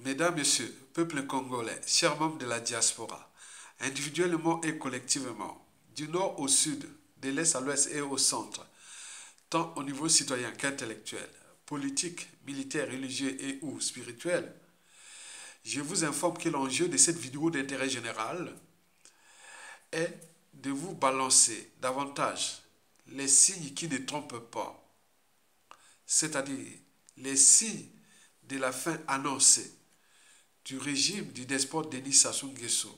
Mesdames, Messieurs, peuple congolais, chers membres de la diaspora, individuellement et collectivement, du nord au sud, de l'est à l'ouest et au centre, tant au niveau citoyen qu'intellectuel, politique, militaire, religieux et ou spirituel, je vous informe que l'enjeu de cette vidéo d'intérêt général est de vous balancer davantage les signes qui ne trompent pas, c'est-à-dire les signes de la fin annoncée du régime du despote Denis Sassou Nguesso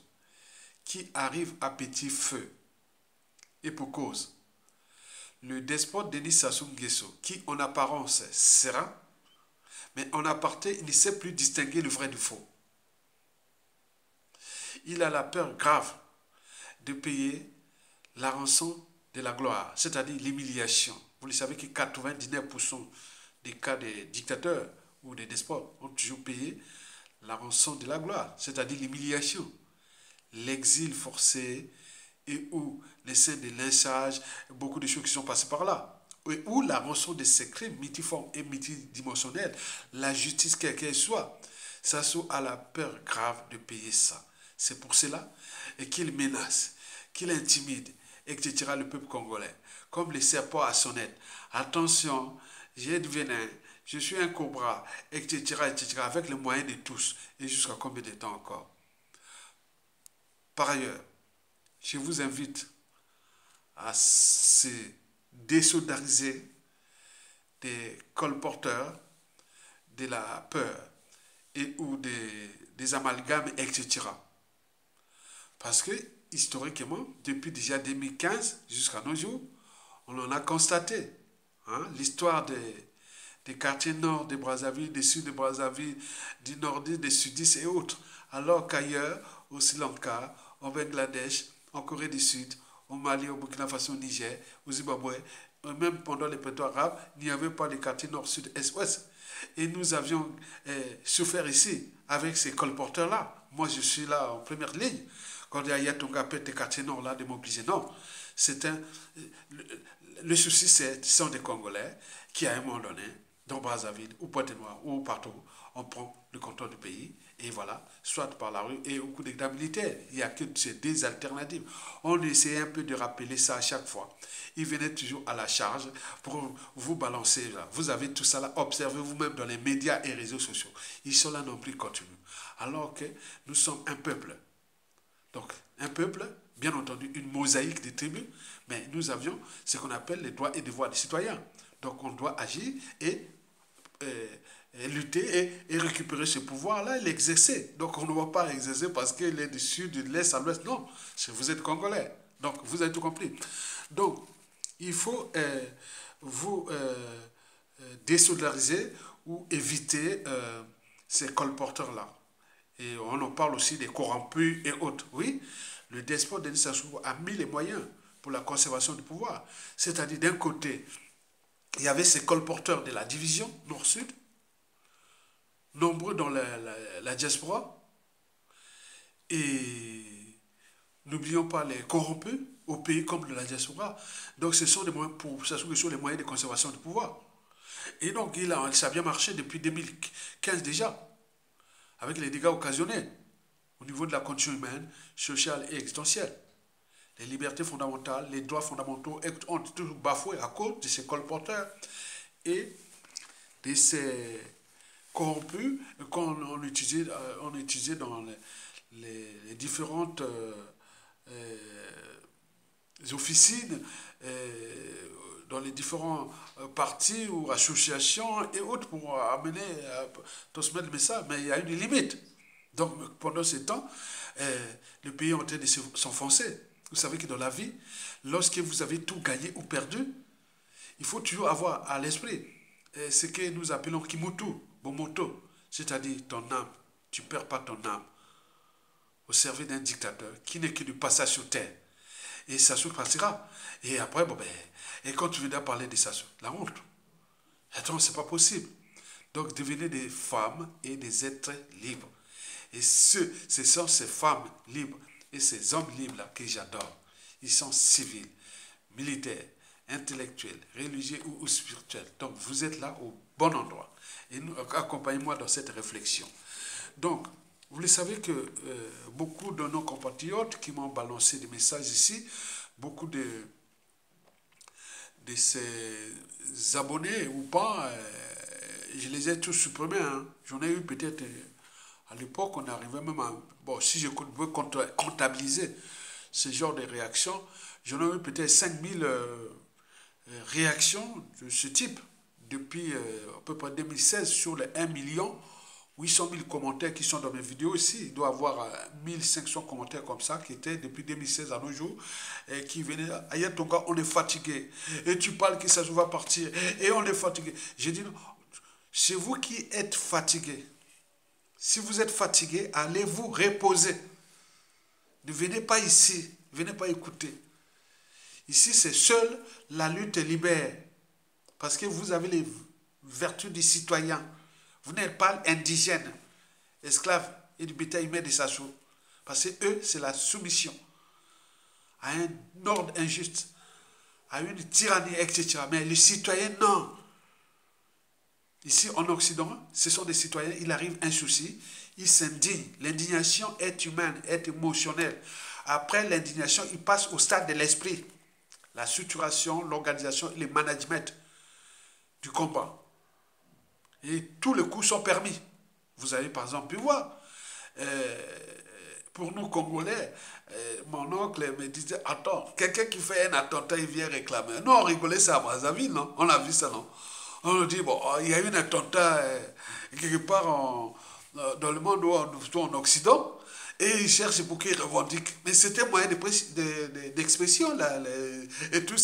qui arrive à petit feu. Et pour cause, le despote Denis Sassou Nguesso qui en apparence sera, mais en aparté il ne sait plus distinguer le vrai du faux. Il a la peur grave de payer la rançon de la gloire, c'est-à-dire l'humiliation. Vous le savez que 99% des cas des dictateurs ou des despotes ont toujours payé la rançon de la gloire, c'est-à-dire l'humiliation, l'exil forcé et ou les scènes de lynchage, beaucoup de choses qui sont passées par là. Et ou la rançon de ces crimes multiformes et multidimensionnels, la justice quelle qu'elle soit, ça a la peur grave de payer ça. C'est pour cela qu'il menace, qu'il intimide, etc. le peuple congolais, comme les serpents à sonnette. Attention, j'ai du venin, je suis un cobra, etc., etc., avec les moyens de tous. Et jusqu'à combien de temps encore? Par ailleurs, je vous invite à se désolidariser des colporteurs de la peur et ou des amalgames, etc. Parce que, historiquement, depuis déjà 2015 jusqu'à nos jours, on en a constaté l'histoire des quartiers nord de Brazzaville, des sud de Brazzaville, du nordiste, des sudistes et autres. Alors qu'ailleurs, au Sri Lanka, au Bangladesh, en Corée du Sud, au Mali, au Burkina Faso, au Niger, au Zimbabwe, même pendant les pétrole arabes, il n'y avait pas les quartiers nord, sud, est, ouest. Et nous avions souffert ici avec ces colporteurs-là. Moi, je suis là en première ligne. Quand il y a Yatonga, des quartiers nord là, démobilisés, non. C'est un, le souci, ce sont des Congolais qui, à un moment donné, dans Brazzaville, ou Pointe-Noire, ou partout, on prend le contrôle du pays, et voilà, soit par la rue et au coup d'état militaire. Il n'y a que ces deux alternatives. On essayait un peu de rappeler ça à chaque fois. Ils venaient toujours à la charge pour vous balancer là. Vous avez tout ça là, observez vous-même dans les médias et réseaux sociaux. Ils sont là non plus continu. Alors que nous sommes un peuple. Donc, un peuple, bien entendu, une mosaïque de tribus, mais nous avions ce qu'on appelle les droits et devoirs des citoyens. Donc, on doit agir et lutter et récupérer ce pouvoir-là et l'exercer. Donc, on ne va pas l'exercer parce qu'il est du sud, de l'est à l'ouest. Non, vous êtes congolais. Donc, vous avez tout compris. Donc, il faut vous désolidariser ou éviter ces colporteurs-là. Et on en parle aussi des corrompus et autres. Oui, le despote Denis Sassou a mis les moyens pour la conservation du pouvoir. C'est-à-dire, d'un côté, il y avait ces colporteurs de la division nord-sud, nombreux dans la diaspora, et n'oublions pas les corrompus au pays comme de la diaspora. Donc, ce sont des moyens pour Sassou Nguesso, les moyens de conservation du pouvoir. Et donc, ça a bien marché depuis 2015 déjà, avec les dégâts occasionnés au niveau de la condition humaine, sociale et existentielle. Les libertés fondamentales, les droits fondamentaux ont été bafoués à cause de ces colporteurs et de ces corrompus qu'on utilisait dans les différentes officines, dans les différents partis ou associations et autres pour amener, transmettre le message. Mais il y a une limite. Donc, pendant ce temps, le pays est en train de s'enfoncer. Vous savez que dans la vie, lorsque vous avez tout gagné ou perdu, il faut toujours avoir à l'esprit ce que nous appelons Kimutu, Bomoto, c'est-à-dire ton âme. Tu ne perds pas ton âme au service d'un dictateur qui n'est que du passage sur terre. Et ça se passera. Et après, bon ben, et quand tu viens parler de ça, la honte. Attends, c'est pas possible. Donc, devenez des femmes et des êtres libres. Et ce sont ces femmes libres et ces hommes libres-là que j'adore. Ils sont civils, militaires, intellectuels, religieux ou spirituels. Donc vous êtes là au bon endroit. Et accompagnez-moi dans cette réflexion. Donc, vous le savez que beaucoup de nos compatriotes qui m'ont balancé des messages ici, beaucoup de ces abonnés ou pas, je les ai tous supprimés. Hein. J'en ai eu peut-être, à l'époque, on arrivait même à... Bon, si je veux comptabiliser ce genre de réactions, j'en ai eu peut-être 5000 réactions de ce type depuis à peu près 2016 sur les 1 800 000 commentaires qui sont dans mes vidéos ici. Il doit y avoir 1500 commentaires comme ça qui étaient depuis 2016 à nos jours et qui venaient. Aïe, ton gars, on est fatigué. Et tu parles que ça va partir. Et on est fatigué. J'ai dit non. C'est vous qui êtes fatigué. Si vous êtes fatigué, allez vous reposer. Ne venez pas ici. Ne venez pas écouter. Ici, c'est seule la lutte libère. Parce que vous avez les vertus du citoyen. Vous n'êtes pas indigène, esclave et du bétail humain de sa chose. Parce que eux, c'est la soumission à un ordre injuste, à une tyrannie, etc. Mais les citoyens, non. Ici, en Occident, ce sont des citoyens, il arrive un souci, ils s'indignent. L'indignation est humaine, est émotionnelle. Après l'indignation, il passe au stade de l'esprit. La structuration, l'organisation et le management du combat. Et tous les coups sont permis. Vous avez par exemple pu voir, pour nous Congolais, mon oncle me disait, attends, quelqu'un qui fait un attentat, il vient réclamer. Non, on rigolait ça à Brazzaville, non? On a vu ça, non? On nous dit, bon, il y a eu un attentat quelque part dans le monde ou en Occident, et ils cherchent pour qu'ils revendiquent. Mais c'était moyen d'expression, là, et tout.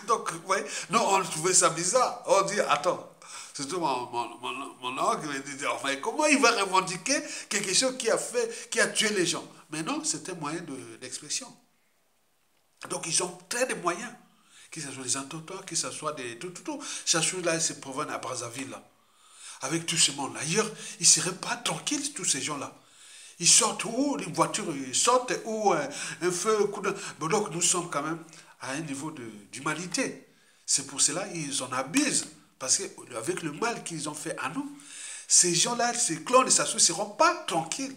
Donc, ouais, non, on trouvait ça bizarre. On dit, attends. Surtout mon oncle me dit, enfin, comment il va revendiquer quelque chose qui a tué les gens? Mais non, c'était moyen d'expression. Donc ils ont très de moyens, que ce soit des attentats, que ce soit des... Tout. Ces choses-là, se proviennent à Brazzaville, là. Avec tout ce monde-là. Ailleurs, ils ne seraient pas tranquilles, tous ces gens-là. Ils sortent où? Les voitures, ils sortent où? Un feu, coup de... Bon, donc nous sommes quand même à un niveau d'humanité. C'est pour cela qu'ils en abusent. Parce qu'avec le mal qu'ils ont fait à nous, ces gens-là, ces clones de Sassou ne seront pas tranquilles.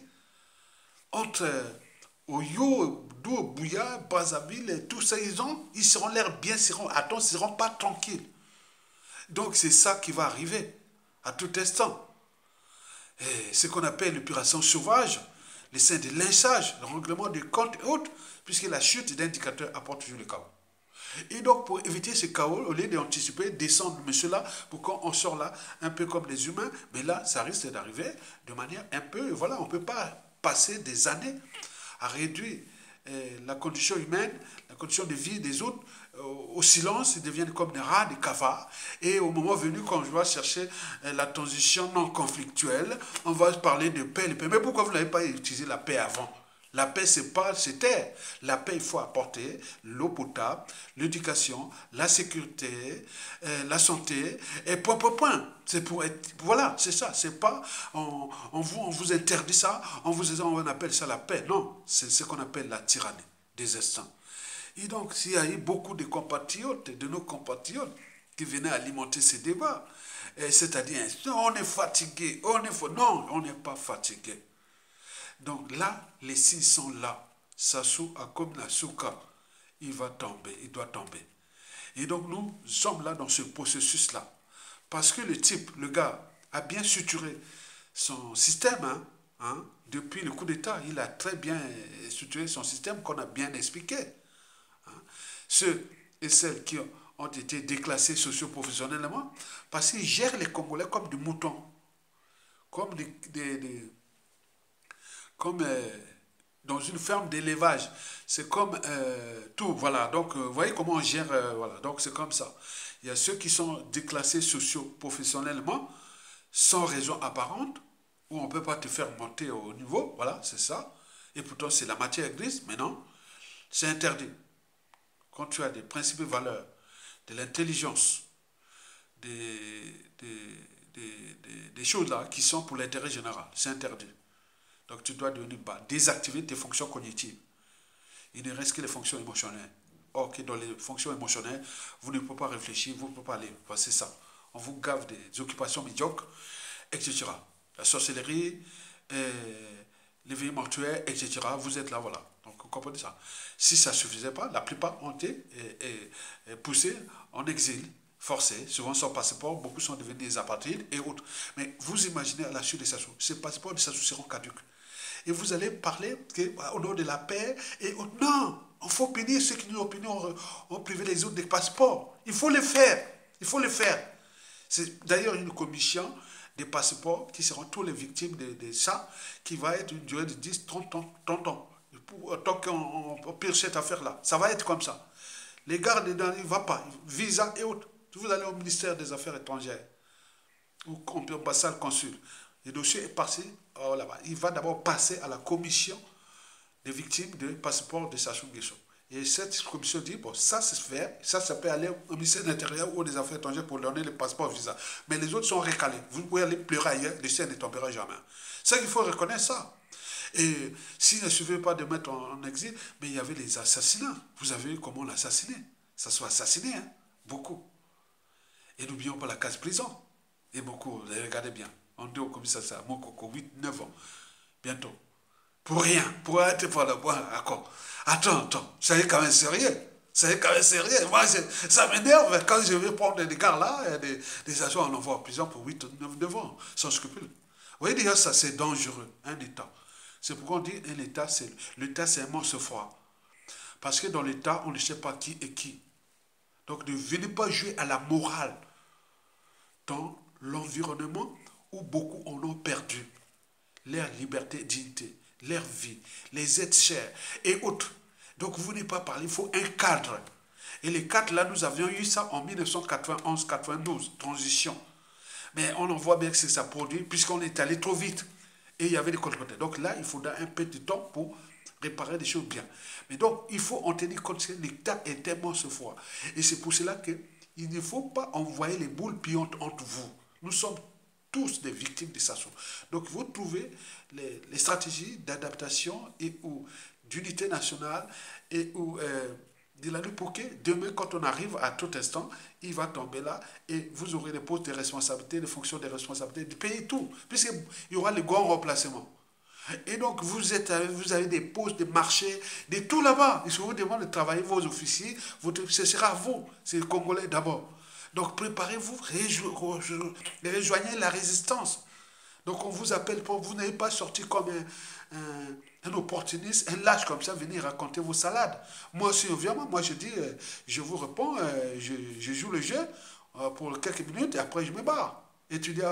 Entre Oyo, Dou, Bouya, Brazzaville, et tout ça, ils seront l'air bien, ils ne seront pas tranquilles. Donc c'est ça qui va arriver à tout instant. Et ce qu'on appelle l'épuration sauvage, les scènes de lynchage, le règlement des comptes et autres, puisque la chute d'indicateurs apporte toujours le chaos. Et donc, pour éviter ce chaos, au lieu d'anticiper, descendre monsieur là, pour qu'on sort là, un peu comme des humains, mais là, ça risque d'arriver de manière un peu, voilà, on ne peut pas passer des années à réduire la condition humaine, la condition de vie des autres, au silence, ils deviennent comme des rats, des cafards. Et au moment venu, quand je dois chercher la transition non conflictuelle, on va parler de paix, Mais pourquoi vous n'avez pas utilisé la paix avant? La paix, c'est pas, c'est terre. La paix, il faut apporter l'eau potable, l'éducation, la sécurité, la santé, et point. C'est pour être, voilà, c'est ça. C'est pas, on vous interdit ça, on appelle ça la paix. Non, c'est ce qu'on appelle la tyrannie des instants. Et donc, s'il y a eu beaucoup de compatriotes, de nos compatriotes, qui venaient alimenter ces débats, c'est-à-dire, on est fatigué, non, on n'est pas fatigué. Donc là, les signes sont là. Sassou a comme la souka. Il va tomber, il doit tomber. Et donc nous sommes là dans ce processus-là. Parce que le type, le gars, a bien suturé son système. Depuis le coup d'État, il a très bien suturé son système qu'on a bien expliqué. Ceux et celles qui ont été déclassés socio-professionnellement, parce qu'ils gèrent les Congolais comme des moutons. Comme comme dans une ferme d'élevage. C'est comme tout, voilà. Donc, vous voyez comment on gère, voilà. Donc, c'est comme ça. Il y a ceux qui sont déclassés socio-professionnellement, sans raison apparente, où on ne peut pas te faire monter au niveau, voilà, c'est ça. Et pourtant, c'est la matière grise, mais non, c'est interdit. Quand tu as des principes et valeurs, de l'intelligence, des choses là qui sont pour l'intérêt général, c'est interdit. Donc tu dois devenir bas, désactiver tes fonctions cognitives. Il ne reste que les fonctions émotionnelles. Or que dans les fonctions émotionnelles, vous ne pouvez pas réfléchir, vous ne pouvez pas aller. C'est ça. On vous gave des occupations médiocres, etc. La sorcellerie, l'éveil mortuaire, etc. Vous êtes là, voilà. Donc, vous comprenez ça. Si ça ne suffisait pas, la plupart ont été poussés en exil, forcés, souvent sans passeport, beaucoup sont devenus des apatrides et autres. Mais vous imaginez à la suite des Sassou, ces passeports des Sassou seront caducs. Et vous allez parler au nom de la paix et autres. Non, il faut punir ceux qui nous ont privé les autres des passeports. Il faut le faire. Il faut le faire. C'est d'ailleurs une commission des passeports qui seront tous les victimes de ça, qui va être une durée de 10, 30 ans. 30 ans. Tant qu'on pire cette affaire-là. Ça va être comme ça. Les gardes, il ne va pas. Visa et autres. Vous allez au ministère des Affaires étrangères, ou ambassade, consul. Le dossier est passé là-bas. Il va d'abord passer à la commission des victimes de passeport de Sassou Nguesso. Et cette commission dit, bon, ça c'est fait, ça peut aller au ministère de l'Intérieur ou des Affaires étrangères pour donner le passeport visa. Mais les autres sont recalés. Vous pouvez aller pleurer ailleurs, le ciel ne tombera jamais. C'est qu'il faut reconnaître ça. Et s'il ne suffit pas de mettre en exil, mais il y avait les assassinats. Vous avez vu comment on l'a assassiné. Ça soit assassiné, hein? Beaucoup. Et n'oublions pas la case prison. Et beaucoup, regardez bien. On dit au commissariat, mon coco, 8, 9 ans. Bientôt. Pour rien. Pour être pour la boire. D'accord. Attends. Ça est quand même sérieux. Moi, ça m'énerve quand je vais prendre des gars là, des agents en envoie en prison pour 8 ou 9 ans, sans scrupule. Vous voyez déjà, ça c'est dangereux, un État. C'est pourquoi on dit un État, l'État c'est un monstre froid. Parce que dans l'État, on ne sait pas qui est qui. Donc ne venez pas jouer à la morale dans l'environnement où beaucoup en ont perdu leur liberté, dignité, leur vie, les êtres chers et autres. Donc vous n'êtes pas parlé, il faut un cadre. Et les cadres là, nous avions eu ça en 1991-92, transition. Mais on en voit bien que c'est ça produit, puisqu'on est allé trop vite. Et il y avait des contretemps. Donc là, il faudra un peu de temps pour réparer les choses bien. Mais donc, il faut en tenir compte que l'État est tellement ce froid. Et c'est pour cela qu'il ne faut pas envoyer les boules pillantes entre vous. Nous sommes tous des victimes de Sassou. Donc, vous trouvez les stratégies d'adaptation et ou d'unité nationale et ou de la lutte pour que demain, quand on arrive à tout instant, il va tomber là et vous aurez les postes de responsabilité, les fonctions de responsabilité du pays, tout. Puisqu'il y aura les grands remplacements. Et donc, vous avez des postes de marché, de tout là-bas. Et si vous demandez de travailler vos officiers, ce sera vous, c'est les Congolais d'abord. Donc, préparez-vous, rejoignez la résistance. Donc, on vous appelle pour vous n'avez pas sorti comme un opportuniste, un lâche comme ça, venir raconter vos salades. Moi, si on vient, moi je dis, je vous réponds, je joue le jeu pour quelques minutes et après je me barre. Et tu dis,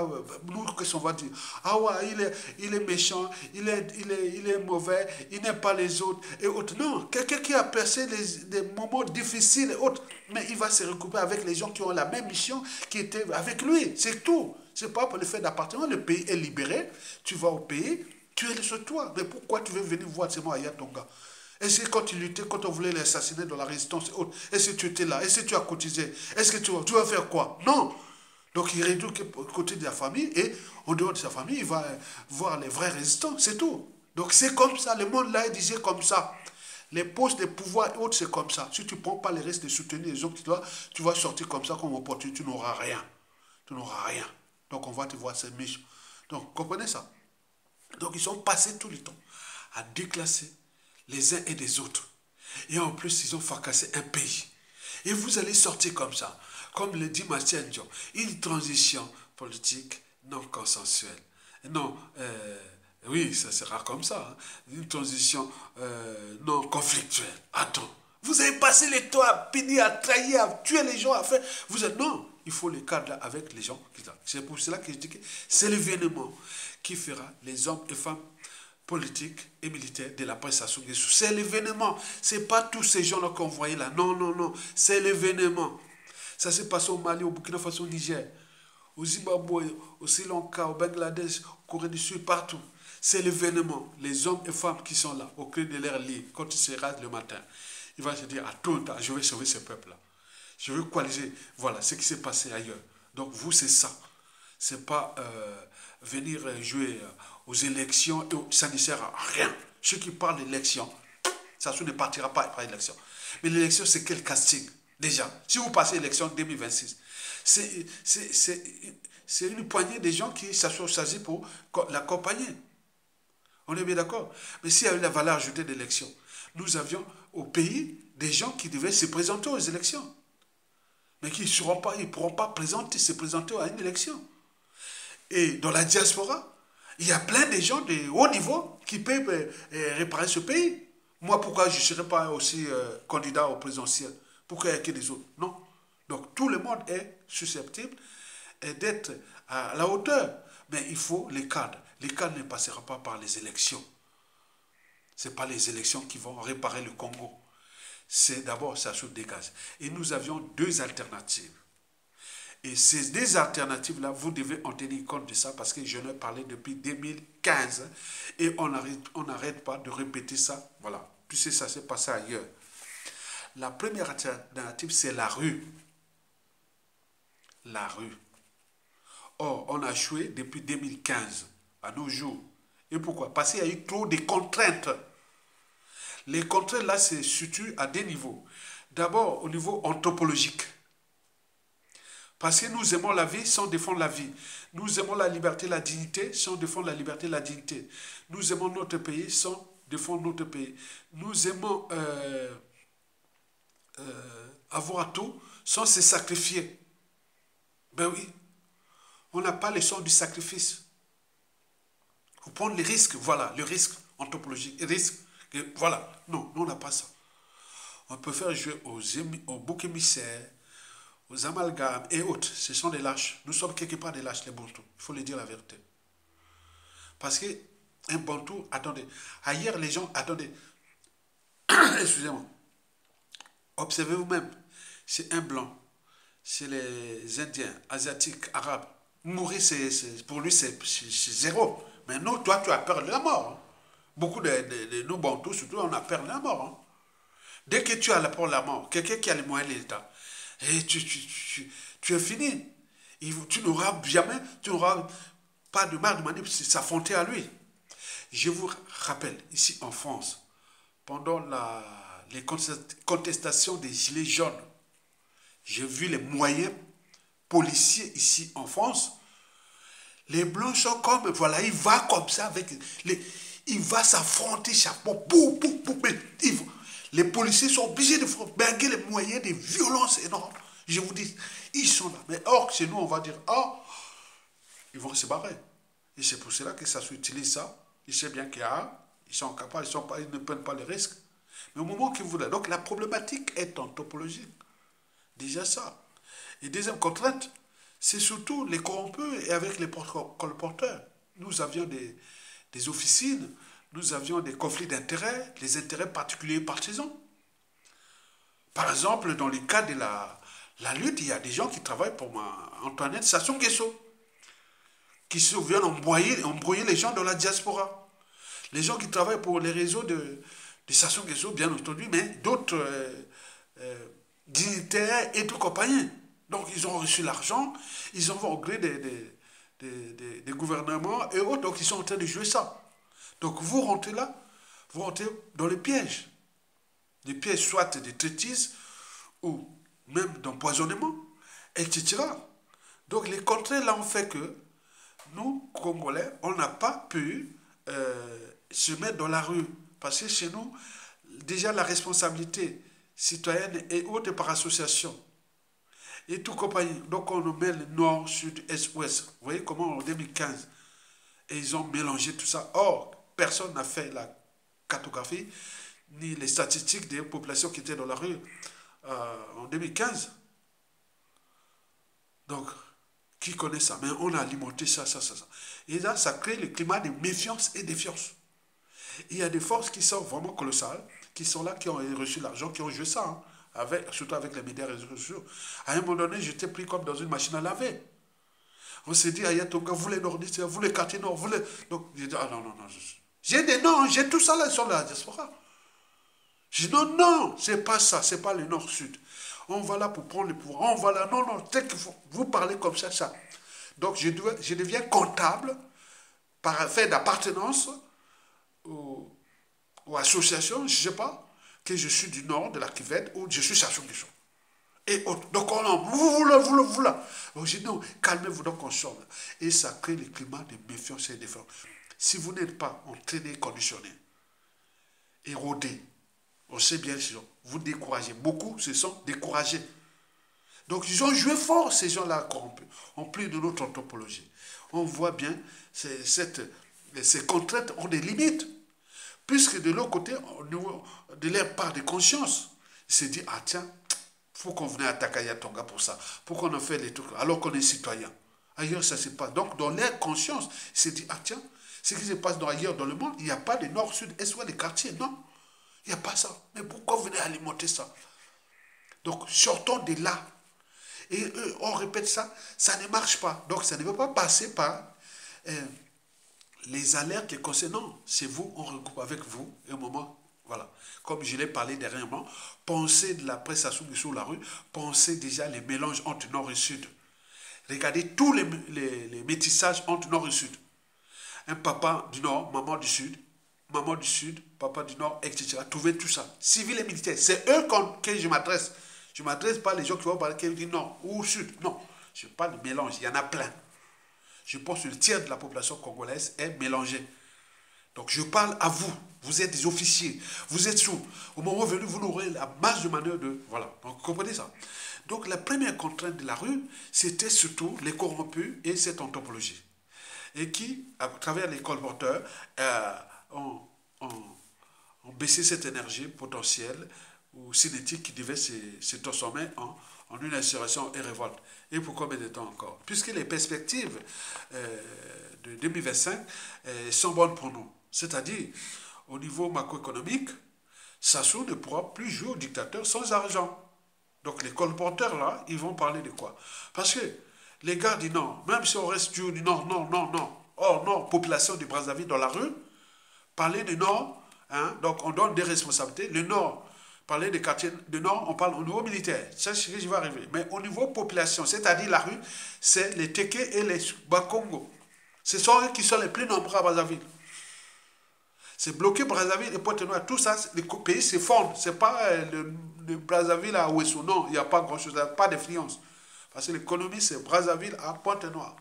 nous, qu'est-ce qu'on va dire? Ah ouais, il est méchant, il est mauvais, il n'aime pas les autres et autres. Non, quelqu'un qui a passé des moments difficiles et autres, mais il va se recouper avec les gens qui ont la même mission qui étaient avec lui. C'est tout. C'est pas pour le fait d'appartenance. Le pays est libéré. Tu vas au pays, tu es sur toi. Mais pourquoi tu veux venir voir seulement Aya Tonga? Est-ce que quand tu luttais, quand on voulait l'assassiner dans la résistance et autres, est-ce que tu étais là? Est-ce que tu as cotisé? Est-ce que tu vas faire quoi? Non. Donc il réduit côté de la famille et en dehors de sa famille, il va voir les vrais résistants, c'est tout. Donc c'est comme ça, le monde là, il disait comme ça. Les postes de pouvoir et autres, c'est comme ça. Si tu ne prends pas les risques de soutenir les autres, tu vas sortir comme ça comme opportunité, tu n'auras rien. Tu n'auras rien. Donc on va te voir ces méchants. Donc comprenez ça. Donc ils sont passés tout le temps à déclasser les uns et les autres. Et en plus, ils ont fracassé un pays. Et vous allez sortir comme ça. Comme le dit Mathieu Ndion, une transition politique non consensuelle. Non, oui, ça sera comme ça. Hein. Une transition non conflictuelle. Attends, vous avez passé les temps à punir, à trahir, à tuer les gens, à faire... Vous êtes... Non, il faut le cadre là avec les gens. C'est pour cela que je dis que c'est l'événement qui fera les hommes et femmes politiques et militaires de la presse Sassou Nguesso. C'est l'événement. Ce n'est pas tous ces gens-là qu'on voyait là. Non. C'est l'événement. Ça s'est passé au Mali, au Burkina Faso, au Niger, au Zimbabwe, au Sri Lanka, au Bangladesh, au Corée du Sud, partout. C'est l'événement. Les hommes et femmes qui sont là, au cœur de leur lit, quand ils se rasent le matin, il va se dire, à tout temps, je vais sauver ce peuple-là. Je vais coaliser. Voilà ce qui s'est passé ailleurs. Donc vous, c'est ça. C'est pas venir jouer aux élections, ça ne sert à rien. Ceux qui parlent d'élections, ça ne partira pas par élection. Mais l'élection, c'est quel casting? Déjà, si vous passez l'élection 2026, c'est une poignée de gens qui s'assoient pour l'accompagner. On est bien d'accord. Mais s'il y a eu la valeur ajoutée de l'élection, nous avions au pays des gens qui devaient se présenter aux élections, mais qui ne pourront pas se présenter à une élection. Et dans la diaspora, il y a plein de gens de haut niveau qui peuvent réparer ce pays. Moi, pourquoi je ne serais pas aussi candidat au présidentiel? Pourquoi il n'y a que des autres? Non. Donc tout le monde est susceptible d'être à la hauteur. Mais il faut les cadres. Les cadres ne passeront pas par les élections. Ce n'est pas les élections qui vont réparer le Congo. C'est d'abord ça se dégage. Et nous avions deux alternatives. Et ces deux alternatives-là, vous devez en tenir compte de ça parce que je l'ai parlé depuis 2015 et on n'arrête pas de répéter ça. Voilà, puisque ça s'est passé ailleurs. La première alternative, c'est la rue. La rue. Or, on a échoué depuis 2015 à nos jours. Et pourquoi? Parce qu'il y a eu trop de contraintes. Les contraintes là se situent à deux niveaux. D'abord, au niveau anthropologique. Parce que nous aimons la vie sans défendre la vie. Nous aimons la liberté, la dignité sans défendre la liberté, la dignité. Nous aimons notre pays sans défendre notre pays. Nous aimons avoir tout sans se sacrifier. Ben oui, on n'a pas le sens du sacrifice. Il faut prendre les risques, voilà, le risque anthropologique, le risque, voilà. Non, nous on n'a pas ça. On peut faire jouer aux boucs émissaires, aux amalgames et autres. Ce sont des lâches. Nous sommes quelque part des lâches, les Bantous. Il faut le dire la vérité. Parce que un Bantou, attendez, ailleurs les gens, attendez, excusez-moi, observez vous-même, c'est un blanc, c'est les Indiens, Asiatiques, Arabes. Mourir, pour lui, c'est zéro. Mais nous, toi, tu as peur de la mort. Hein. Beaucoup de nous, Bantous, surtout, on a peur de la mort. Hein. Dès que tu as la peur de la mort, quelqu'un qui a les moyens de l'État, et tu es fini. Tu n'auras jamais, tu n'auras pas de mal de manip, s'affronter à lui. Je vous rappelle, ici en France, pendant les contestations des Gilets jaunes, j'ai vu les moyens policiers ici en France. Les Blancs sont comme, voilà, il va comme ça avec il va s'affronter chapeau, les policiers sont obligés de berguer les moyens de violence énormes. Je vous dis, ils sont là. Mais or, chez nous, on va dire, oh, ils vont se barrer. Et c'est pour cela que ça s'utilise ça. Ils savent bien qu'il y a, ils sont capables, ils ne prennent pas les risques. Mais au moment qu'ils voulaient. Donc la problématique est anthropologique. Déjà ça. Et deuxième contrainte, c'est surtout les corrompus et avec les colporteurs. Nous avions des officines, nous avions des conflits d'intérêts, les intérêts particuliers partisans. Par exemple, dans le cas de la lutte, il y a des gens qui travaillent pour Antoinette Sassou Nguesso, qui viennent embrouiller les gens dans la diaspora. Les gens qui travaillent pour les réseaux de Sassou Nguesso, bien entendu, mais d'autres dignitaires et tout compagnie. Donc, ils ont reçu l'argent, ils ont au gré des gouvernements et autres, donc ils sont en train de jouer ça. Donc, vous rentrez là, vous rentrez dans les pièges. Des pièges soit de traitise ou même d'empoisonnement, etc. Donc, les contraintes là ont fait que nous, Congolais, on n'a pas pu se mettre dans la rue. Parce que chez nous, déjà la responsabilité citoyenne est haute par association. Et tout compagnie. Donc on nous met le nord, sud, est, ouest. Vous voyez comment en 2015, et ils ont mélangé tout ça. Or, personne n'a fait la cartographie, ni les statistiques des populations qui étaient dans la rue en 2015. Donc, qui connaît ça? Mais on a alimenté ça. Et là, ça crée le climat de méfiance et défiance. Il y a des forces qui sont vraiment colossales, qui sont là, qui ont reçu l'argent, qui ont joué ça, hein, surtout avec les médias réseaux sociaux. À un moment donné, j'étais pris comme dans une machine à laver. On s'est dit, Ayatonga, vous les nordistes, vous les quartiers nord, vous les... Donc, j'ai dit, ah non. J'ai des noms, j'ai tout ça là sur la diaspora. J'ai dit, non, c'est pas ça, c'est pas le nord-sud. On va là pour prendre le pouvoir, on va là, non, peut-être que vous parlez comme ça. Donc, je deviens comptable par fait d'appartenance aux associations, je ne sais pas, que je suis du nord, de la Kivette, ou je suis Sassou Nguesso. Et autres. Donc, vous là. Donc, j'ai dit, non, calmez-vous, donc on sort là. Et ça crée le climat de méfiance et de défiance. Si vous n'êtes pas entraîné, conditionné, érodé, on sait bien, vous découragez. Beaucoup se sont découragés. Donc ils ont joué fort, ces gens-là corrompus, en plus de notre anthropologie. On voit bien, ces contraintes ont des limites. Puisque de l'autre côté, au niveau de leur part de conscience, ils se disent, ah tiens, il faut qu'on vienne à Takaya Tonga pour ça, pour qu'on en fait les trucs, alors qu'on est citoyen. Ailleurs, ça se passe. Donc, dans leur conscience, ils se disent, ah tiens, ce qui se passe ailleurs dans le monde, il n'y a pas de nord, sud, est, ouest, des quartiers. Non, il n'y a pas ça. Mais pourquoi vous venez alimenter ça? Donc, sortons de là. Et eux, on répète ça, ça ne marche pas. Donc, ça ne veut pas passer par les alertes qui concernent. Non, c'est vous, on regroupe avec vous, et au moment, voilà. Comme je l'ai parlé dernièrement, pensez de la prestation sur la rue, pensez déjà les mélanges entre nord et sud. Regardez tous les métissages entre nord et sud. Un papa du nord, maman du sud, papa du nord, etc. Trouvez tout ça. Civil et militaire, c'est eux que je m'adresse. Je ne m'adresse pas les gens qui vont parler qui disent nord ou sud. Non, je parle de mélange, il y en a plein. Je pense que le tiers de la population congolaise est mélangée. Donc je parle à vous. Vous êtes des officiers. Vous êtes sous. Au moment venu, vous aurez la masse de manœuvre de... Voilà. Donc vous comprenez ça. Donc la première contrainte de la rue, c'était surtout les corrompus et cette anthropologie. Et qui, à travers les colporteurs, ont baissé cette énergie potentielle ou cinétique qui devait se transformer en une insurrection et révolte. Et pour combien de temps encore? Puisque les perspectives de 2025 sont bonnes pour nous. C'est-à-dire, au niveau macroéconomique, Sassou ne pourra plus jouer au dictateur sans argent. Donc les colporteurs là, ils vont parler de quoi? Parce que les gars disent non, même si on reste du nord, non, non, non. Or, non, population du Brazzaville dans la rue, parler du nord, hein, donc on donne des responsabilités. Le nord, parler des quartiers du nord, on parle au niveau militaire. C'est ce qui va arriver. Mais au niveau population, c'est-à-dire la rue, c'est les Teke et les Bakongo. Ce sont eux qui sont les plus nombreux à Brazzaville. C'est bloqué Brazzaville et Pointe-Noire. Tout ça, les pays s'effondrent. Ce n'est pas le Brazzaville à Ouessou. Non, il n'y a pas grand-chose, il n'y a pas d'influence. Parce que l'économie, c'est Brazzaville à Pointe-Noire.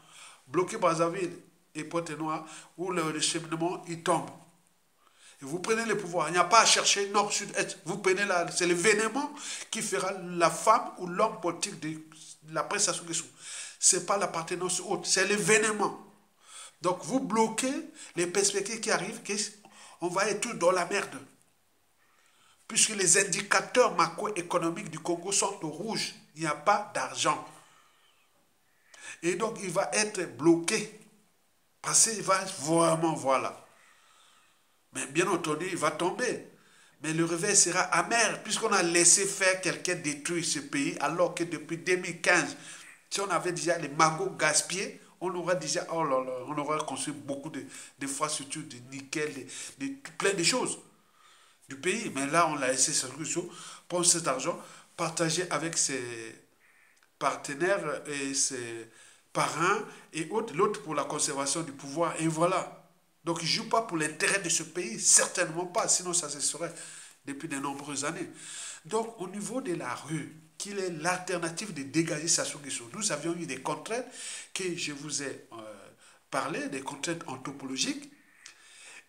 Bloqué Brazzaville et Pointe-Noire, où le cheminement, il tombe. Et vous prenez le pouvoir. Il n'y a pas à chercher nord, sud, est. Vous prenez c'est l'événement qui fera la femme ou l'homme politique de la prestation de sous. Ce n'est pas l'appartenance haute, c'est l'événement. Donc vous bloquez les perspectives qui arrivent, on va être tous dans la merde. Puisque les indicateurs macroéconomiques du Congo sont au rouge. Il n'y a pas d'argent. Et donc il va être bloqué. Parce qu'il va vraiment, voilà. Mais bien entendu, il va tomber. Mais le réveil sera amer, puisqu'on a laissé faire quelqu'un détruire ce pays, alors que depuis 2015, si on avait déjà les magots gaspillés, on aurait déjà, oh là là, on aurait construit beaucoup d'infrastructures, de nickel, plein de choses du pays. Mais là, on l'a laissé prendre cet argent, partager avec ses partenaires et ses parrains et autres, l'autre pour la conservation du pouvoir. Et voilà. Donc, il ne joue pas pour l'intérêt de ce pays, certainement pas, sinon ça se serait depuis de nombreuses années. Donc, au niveau de la rue, qu'il est l'alternative de dégager Sassou Nguesso. Nous avions eu des contraintes que je vous ai parlé, des contraintes anthropologiques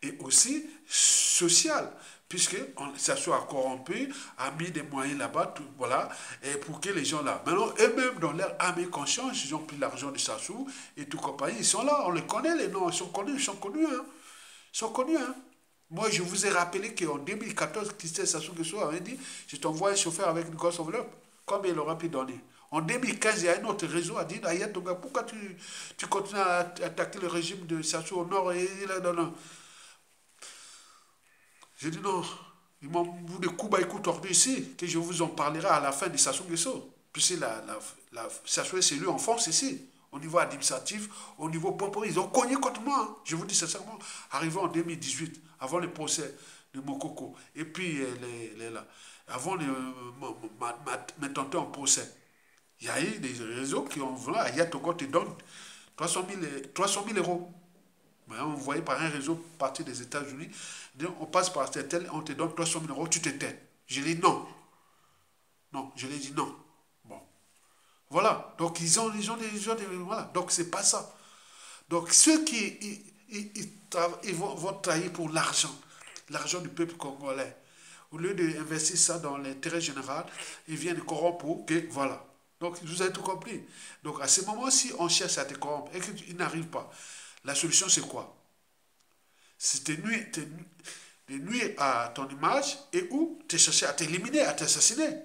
et aussi sociales, puisque Sassou a corrompu, a mis des moyens là-bas, voilà, et pour que les gens là, maintenant, eux-mêmes, dans leur âme et conscience, ils ont pris l'argent de Sassou et tout compagnie, ils sont là, on les connaît, les noms, ils sont connus, hein. Ils sont connus, hein. Moi, je vous ai rappelé qu'en 2014, Christelle Sassou Nguesso avait dit, je t'envoie un chauffeur avec une grosse enveloppe. Combien il aura pu donner? En 2015, il y a un autre réseau a dit, Aya Tonga, pourquoi tu continues à attaquer le régime de Sassou au nord et là, non. J'ai dit non, ils m'ont vu des coups écoute tordus ici, que je vous en parlerai à la fin de Sassou Nguesso. Puisque Sassou est élu en France ici, au niveau administratif, au niveau propre. Ils ont cogné contre moi, hein. Je vous dis sincèrement, arrivé en 2018, avant le procès de Mokoko, et puis avant de me tenter en procès, il y a eu des réseaux qui ont voulu, Aya Tonga te donne 300 000 euros. Mais on voyait par un réseau parti des États-Unis, on passe par tel, on te donne 300 000 euros, tu te tais. Je lui ai dit non. Non, je lui ai dit non. Bon. Voilà. Donc ils ont voilà. Donc c'est pas ça. Donc ceux qui ils vont trahir pour l'argent du peuple congolais. Au lieu d'investir ça dans l'intérêt général, ils viennent corrompre pour que, voilà. Donc, vous avez tout compris. Donc, à ce moment-ci, on cherche à te corrompre et qu'ils n'arrivent pas. La solution, c'est quoi? C'est de nuire à ton image et ou te chercher à t'éliminer, à t'assassiner.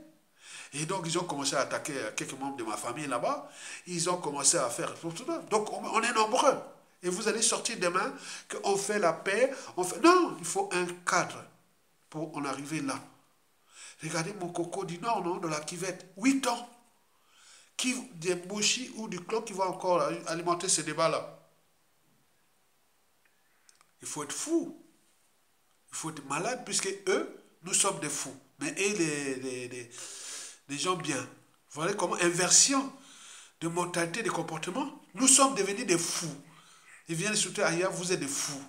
Et donc, ils ont commencé à attaquer quelques membres de ma famille là-bas. Ils ont commencé à faire tout ça. Donc, on est nombreux. Et vous allez sortir demain qu'on fait la paix. Non, il faut un cadre pour en arriver là. Regardez mon coco du Nord, non, de la Kivette. 8 ans. Des Mouchi ou du club qui va encore alimenter ce débat-là. Il faut être fou. Il faut être malade, puisque eux, nous sommes des fous. Mais eux, les gens bien. Vous voyez comment inversion de mentalité, de comportement. Nous sommes devenus des fous. Ils viennent surtout ailleurs, vous êtes des fous.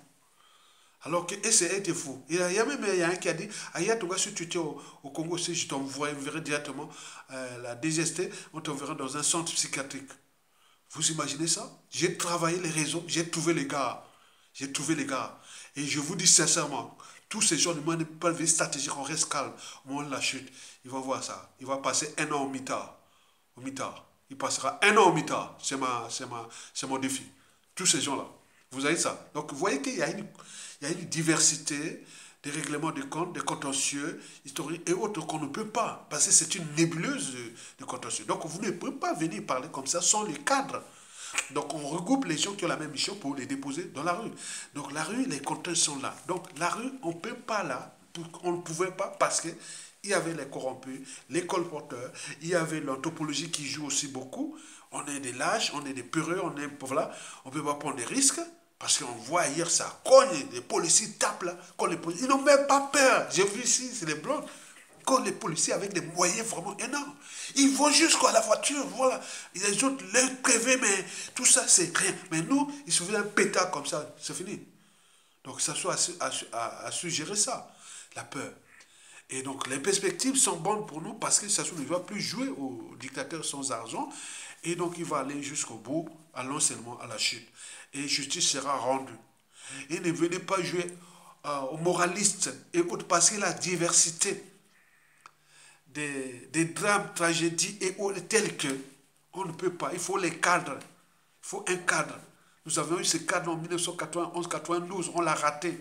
Alors que eux, était fou. Il y a même un qui a dit, ailleurs, si tu étais au Congo, si je t'enverrai directement la DGST, on t'enverra dans un centre psychiatrique. Vous imaginez ça? J'ai travaillé les réseaux, j'ai trouvé les gars. J'ai trouvé les gars. Et je vous dis sincèrement, tous ces gens ne m'ont pas vu stratégique, on reste calme. Au moment de la chute, il va voir ça. Il va passer 1 an au mitard. Il passera 1 an au mitard. C'est mon défi. Tous ces gens-là. Vous avez ça. Donc, vous voyez qu'il y a une diversité des règlements de comptes, des contentieux, historiques et autres qu'on ne peut pas. Parce que c'est une nébuleuse de contentieux. Donc, vous ne pouvez pas venir parler comme ça sans le cadre. Donc, on regroupe les gens qui ont la même mission pour les déposer dans la rue. Donc, la rue, les compteurs sont là. Donc, la rue, on ne peut pas là. On ne pouvait pas parce que il y avait les corrompus, les colporteurs, il y avait l'anthropologie qui joue aussi beaucoup. On est des lâches, on est des peureux, on ne peut pas prendre des risques. Parce qu'on voit hier ça cogne, les policiers tapent là. Ils n'ont même pas peur. J'ai vu ici, c'est les blondes. Quand les policiers avec des moyens vraiment énormes, ils vont jusqu'à la voiture, voilà. Les autres les prévés, mais tout ça c'est rien. Mais nous, il suffit d'un pétard comme ça, c'est fini. Donc ça soit à suggérer ça, la peur. Et donc les perspectives sont bonnes pour nous parce que ça ne doit plus jouer au dictateur sans argent. Et donc il va aller jusqu'au bout, allons seulement à la chute. Et justice sera rendue. Et ne venez pas jouer aux moralistes et autres parce que la diversité des drames, tragédies et autres tels que on ne peut pas. Il faut les cadres. Il faut un cadre. Nous avons eu ce cadre en 1991-92. On l'a raté.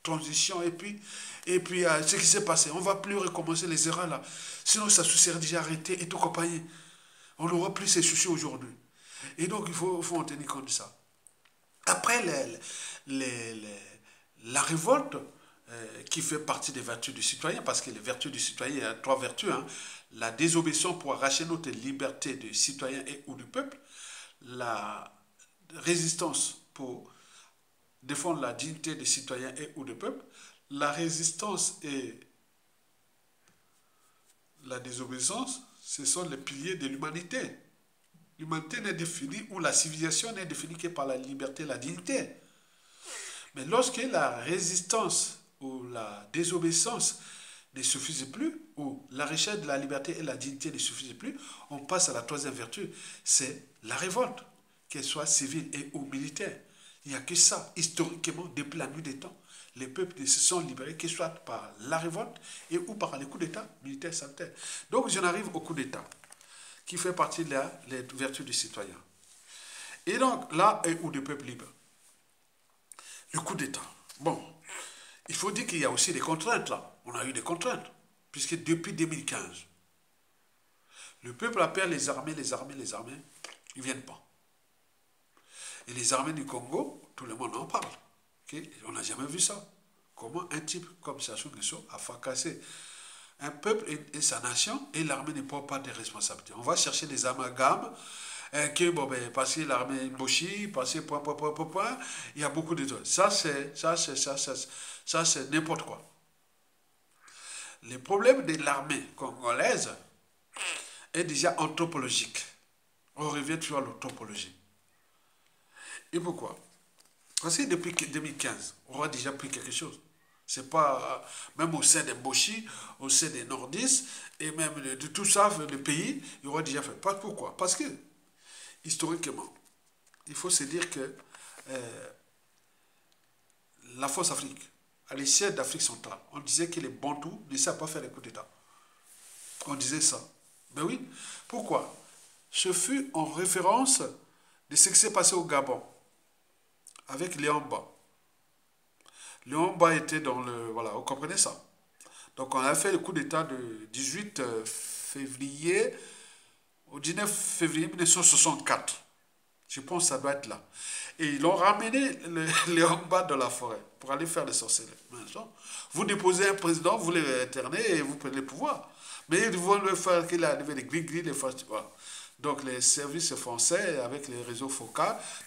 Transition et puis ce qui s'est passé. On ne va plus recommencer les erreurs là. Sinon ça se serait déjà arrêté et tout compagnie. On n'aura plus ces soucis aujourd'hui. Et donc il faut en tenir compte de ça. Après la révolte, qui fait partie des vertus du citoyen, parce que les vertus du citoyen, il y a 3 vertus. Hein. La désobéissance pour arracher notre liberté de citoyen et ou du peuple. La résistance pour défendre la dignité des citoyens et ou du peuple. La résistance et la désobéissance, ce sont les piliers de l'humanité. L'humanité n'est définie, ou la civilisation n'est définie que par la liberté et la dignité. Mais lorsque la résistance ou la désobéissance ne suffisent plus, ou la recherche de la liberté et la dignité ne suffisent plus, on passe à la 3e vertu, c'est la révolte, qu'elle soit civile et ou militaire. Il n'y a que ça, historiquement, depuis la nuit des temps. Les peuples se sont libérés, que ce soit par la révolte et ou par les coups d'État militaires sanitaires. Donc j'en arrive au coup d'État, qui fait partie de la vertu du citoyen. Et donc là, et ou du peuple libre. Le coup d'État. Bon, il faut dire qu'il y a aussi des contraintes là. On a eu des contraintes, puisque depuis 2015, le peuple appelle les armées, ils ne viennent pas. Et les armées du Congo, tout le monde en parle. Okay? On n'a jamais vu ça. Comment un type comme Sassou Nguesso a fracassé un peuple et sa nation, et l'armée ne prend pas de responsabilités. On va chercher des amalgames, parce que l'armée Mboshi, parce que point, il y a beaucoup de choses. Ça, c'est n'importe quoi. Le problème de l'armée congolaise est déjà anthropologique. On revient toujours à l'anthropologie. Et pourquoi? Parce que depuis 2015, on a déjà pris quelque chose. C'est pas, même au sein des Mboshi, au sein des nordistes, et même de tout ça, le pays, il aura déjà fait. Pas pourquoi? Parce que, historiquement, il faut se dire que la Force Afrique, à l'échelle d'Afrique centrale, on disait que les Bantous ne savent pas faire les coups d'État. On disait ça. Ben oui. Pourquoi? Ce fut en référence de ce qui s'est passé au Gabon, avec Léon Mba. Léon Mba était dans le... Voilà, vous comprenez ça. Donc on a fait le coup d'État de 18 février au 19 février 1964. Je pense que ça doit être là. Et ils ont ramené Léon Mba dans la forêt pour aller faire les sorcelleries. Vous déposez un président, vous l'éternez et vous prenez le pouvoir. Mais ils vont le faire qu'il a arrivé les gris-gris, les fois. Voilà. Donc les services français, avec les réseaux focaux,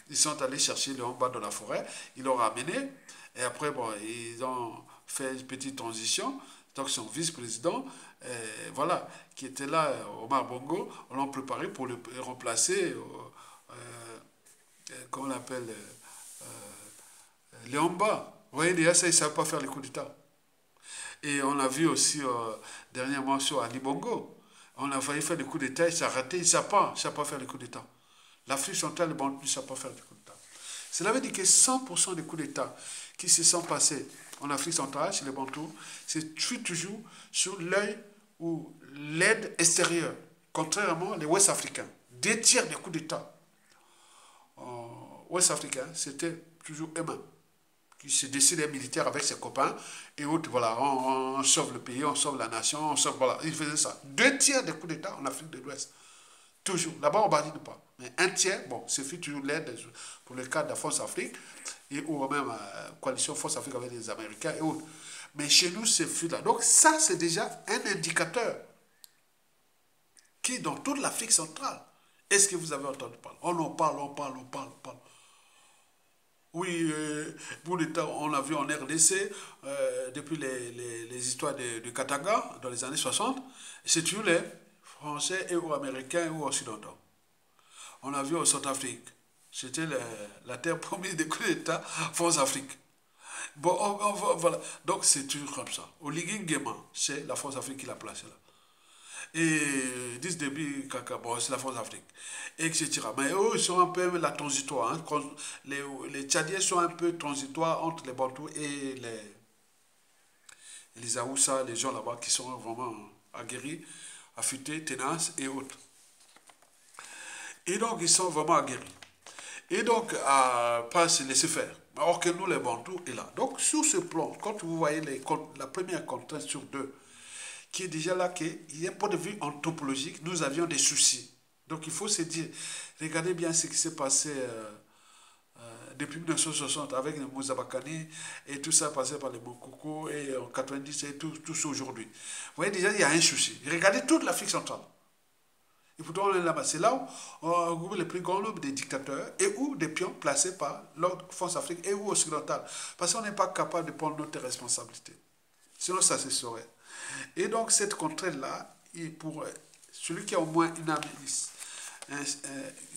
ils sont allés chercher Léon Mba dans la forêt, ils l'ont ramené, et après, bon, ils ont fait une petite transition. Donc son vice-président, voilà, qui était là, Omar Bongo, on l'a préparé pour le remplacer, comment on l'appelle, Léon Mba. Vous voyez, déjà, ça, ils ne savent pas faire les coups d'État. Et on a vu aussi dernièrement sur Ali Bongo. On a failli faire des coups d'État, il s'est raté, il ne savent pas faire les coups d'État. L'Afrique centrale, les Bantous ne savent pas faire des coups d'État. Cela veut dire que 100% des coups d'État qui se sont passés en Afrique centrale, chez les Bantous, c'est toujours sur l'œil ou l'aide extérieure. Contrairement les Ouest-Africains. 2 tiers des coups d'État Ouest-Africains, c'était toujours eux-mêmes qui se décidaient militaires avec ses copains et autres, voilà, on sauve le pays, on sauve la nation, on sauve, voilà, ils faisaient ça. 2 tiers des coups d'État en Afrique de l'Ouest. Toujours. Là-bas, on ne badine pas. Mais 1 tiers, bon, c'est fait toujours l'aide pour le cas de la Force Afrique et ou même coalition Force Afrique avec les Américains et autres. Mais chez nous, c'est fait là. Donc ça, c'est déjà un indicateur qui est dans toute l'Afrique centrale. Est-ce que vous avez entendu parler? On en parle, on parle, on parle, on parle. Oui, pour l'État, on l'a vu en RDC, depuis les histoires de Katanga, dans les années 60, c'est toujours les Français et ou Américains et ou Occidentaux. On l'a vu au Centrafrique. C'était la terre promise des coups d'État, France Afrique. Bon, voilà. Donc c'est toujours comme ça. Au Liguingema, c'est la France Afrique qui l'a placé là. Et 10 début, bon, c'est la France Afrique, etc. Mais eux, ils sont un peu la transitoire. Hein. Les Tchadiens sont un peu transitoires entre les Bantous et les Aoussa, les gens là-bas qui sont vraiment aguerris, affûtés, tenaces et autres. Et donc, ils sont vraiment aguerris. Et donc, à pas se laisser faire. Alors que nous, les Bantous, est là. Donc, sur ce plan, quand vous voyez la première contrainte sur 2, qui est déjà là, qu'il y a un point de vue anthropologique, nous avions des soucis. Donc, il faut se dire, regardez bien ce qui s'est passé depuis 1960 avec les Mouzabakani et tout ça passé par les Mokoko et en 90 et tout ça aujourd'hui. Vous voyez déjà, il y a un souci. Regardez toute l'Afrique centrale. Et pourtant, on est là-bas. C'est là où on regroupe les plus grands nombres des dictateurs et où des pions placés par l'ordre France Afrique et où occidental. Parce qu'on n'est pas capable de prendre notre responsabilité. Sinon, ça se saurait. Et donc, cette contrainte-là, pour celui qui a au moins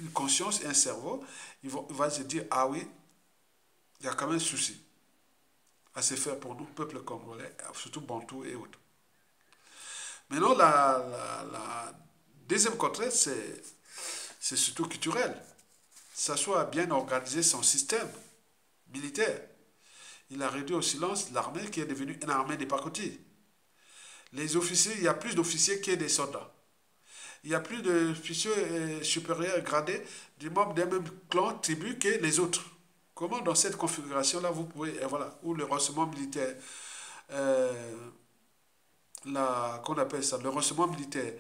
une conscience et un cerveau, il va se dire, ah oui, il y a quand même un souci à se faire pour nous, peuple congolais, surtout Bantou et autres. Maintenant, la deuxième contrainte, c'est surtout culturel. Ça soit bien organisé son système militaire. Il a réduit au silence l'armée qui est devenue une armée des pacotis. Les officiers, il y a plus d'officiers qu'il y a des soldats. Il y a plus d'officiers supérieurs gradés du membres d'un même clan, tribu que les autres. Comment dans cette configuration-là, vous pouvez, voilà, où le renseignement militaire, qu'on appelle ça, le renseignement militaire,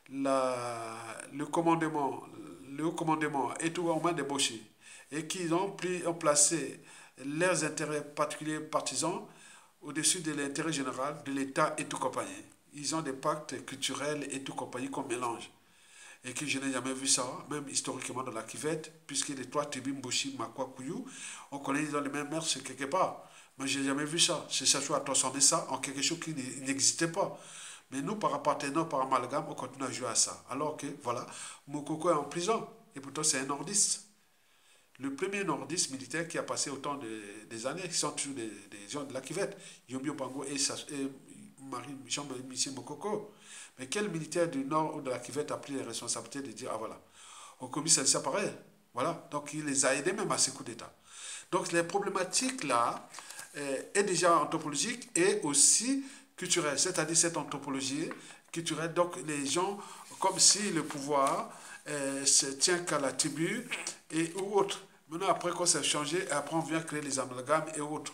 le haut commandement est tout en main débauché et qu'ils ont placé leurs intérêts particuliers partisans au-dessus de l'intérêt général de l'État et tout compagnie. Ils ont des pactes culturels et tout compagnie qu'on mélange. Et que je n'ai jamais vu ça, même historiquement dans la Kivette, puisque les 3 tribus Mboshi, Makwa, Kouyou, on connaît ils ont les mêmes mœurs quelque part. Mais je n'ai jamais vu ça. C'est ça soit transformer ça en quelque chose qui n'existait pas. Mais nous, par appartenance, par amalgame, on continue à jouer à ça. Alors que, voilà, Mokoko est en prison. Et pourtant, c'est un nordiste. Le premier nordiste militaire qui a passé autant des années, qui sont toujours des gens de la Kivette, Yombio Bango et Jean-Michel Mokoko. Mais quel militaire du nord ou de la Kivette a pris les responsabilités de dire, ah voilà, au commissaire, c'est pareil. Voilà, donc il les a aidés même à ces coups d'État. Donc les problématiques là, est déjà anthropologique et aussi culturelle. C'est-à-dire cette anthropologie culturelle. Donc les gens, comme si le pouvoir se tient qu'à la tribu et ou autre. Maintenant, après qu'on s'est changé, après on vient créer les amalgames et autres.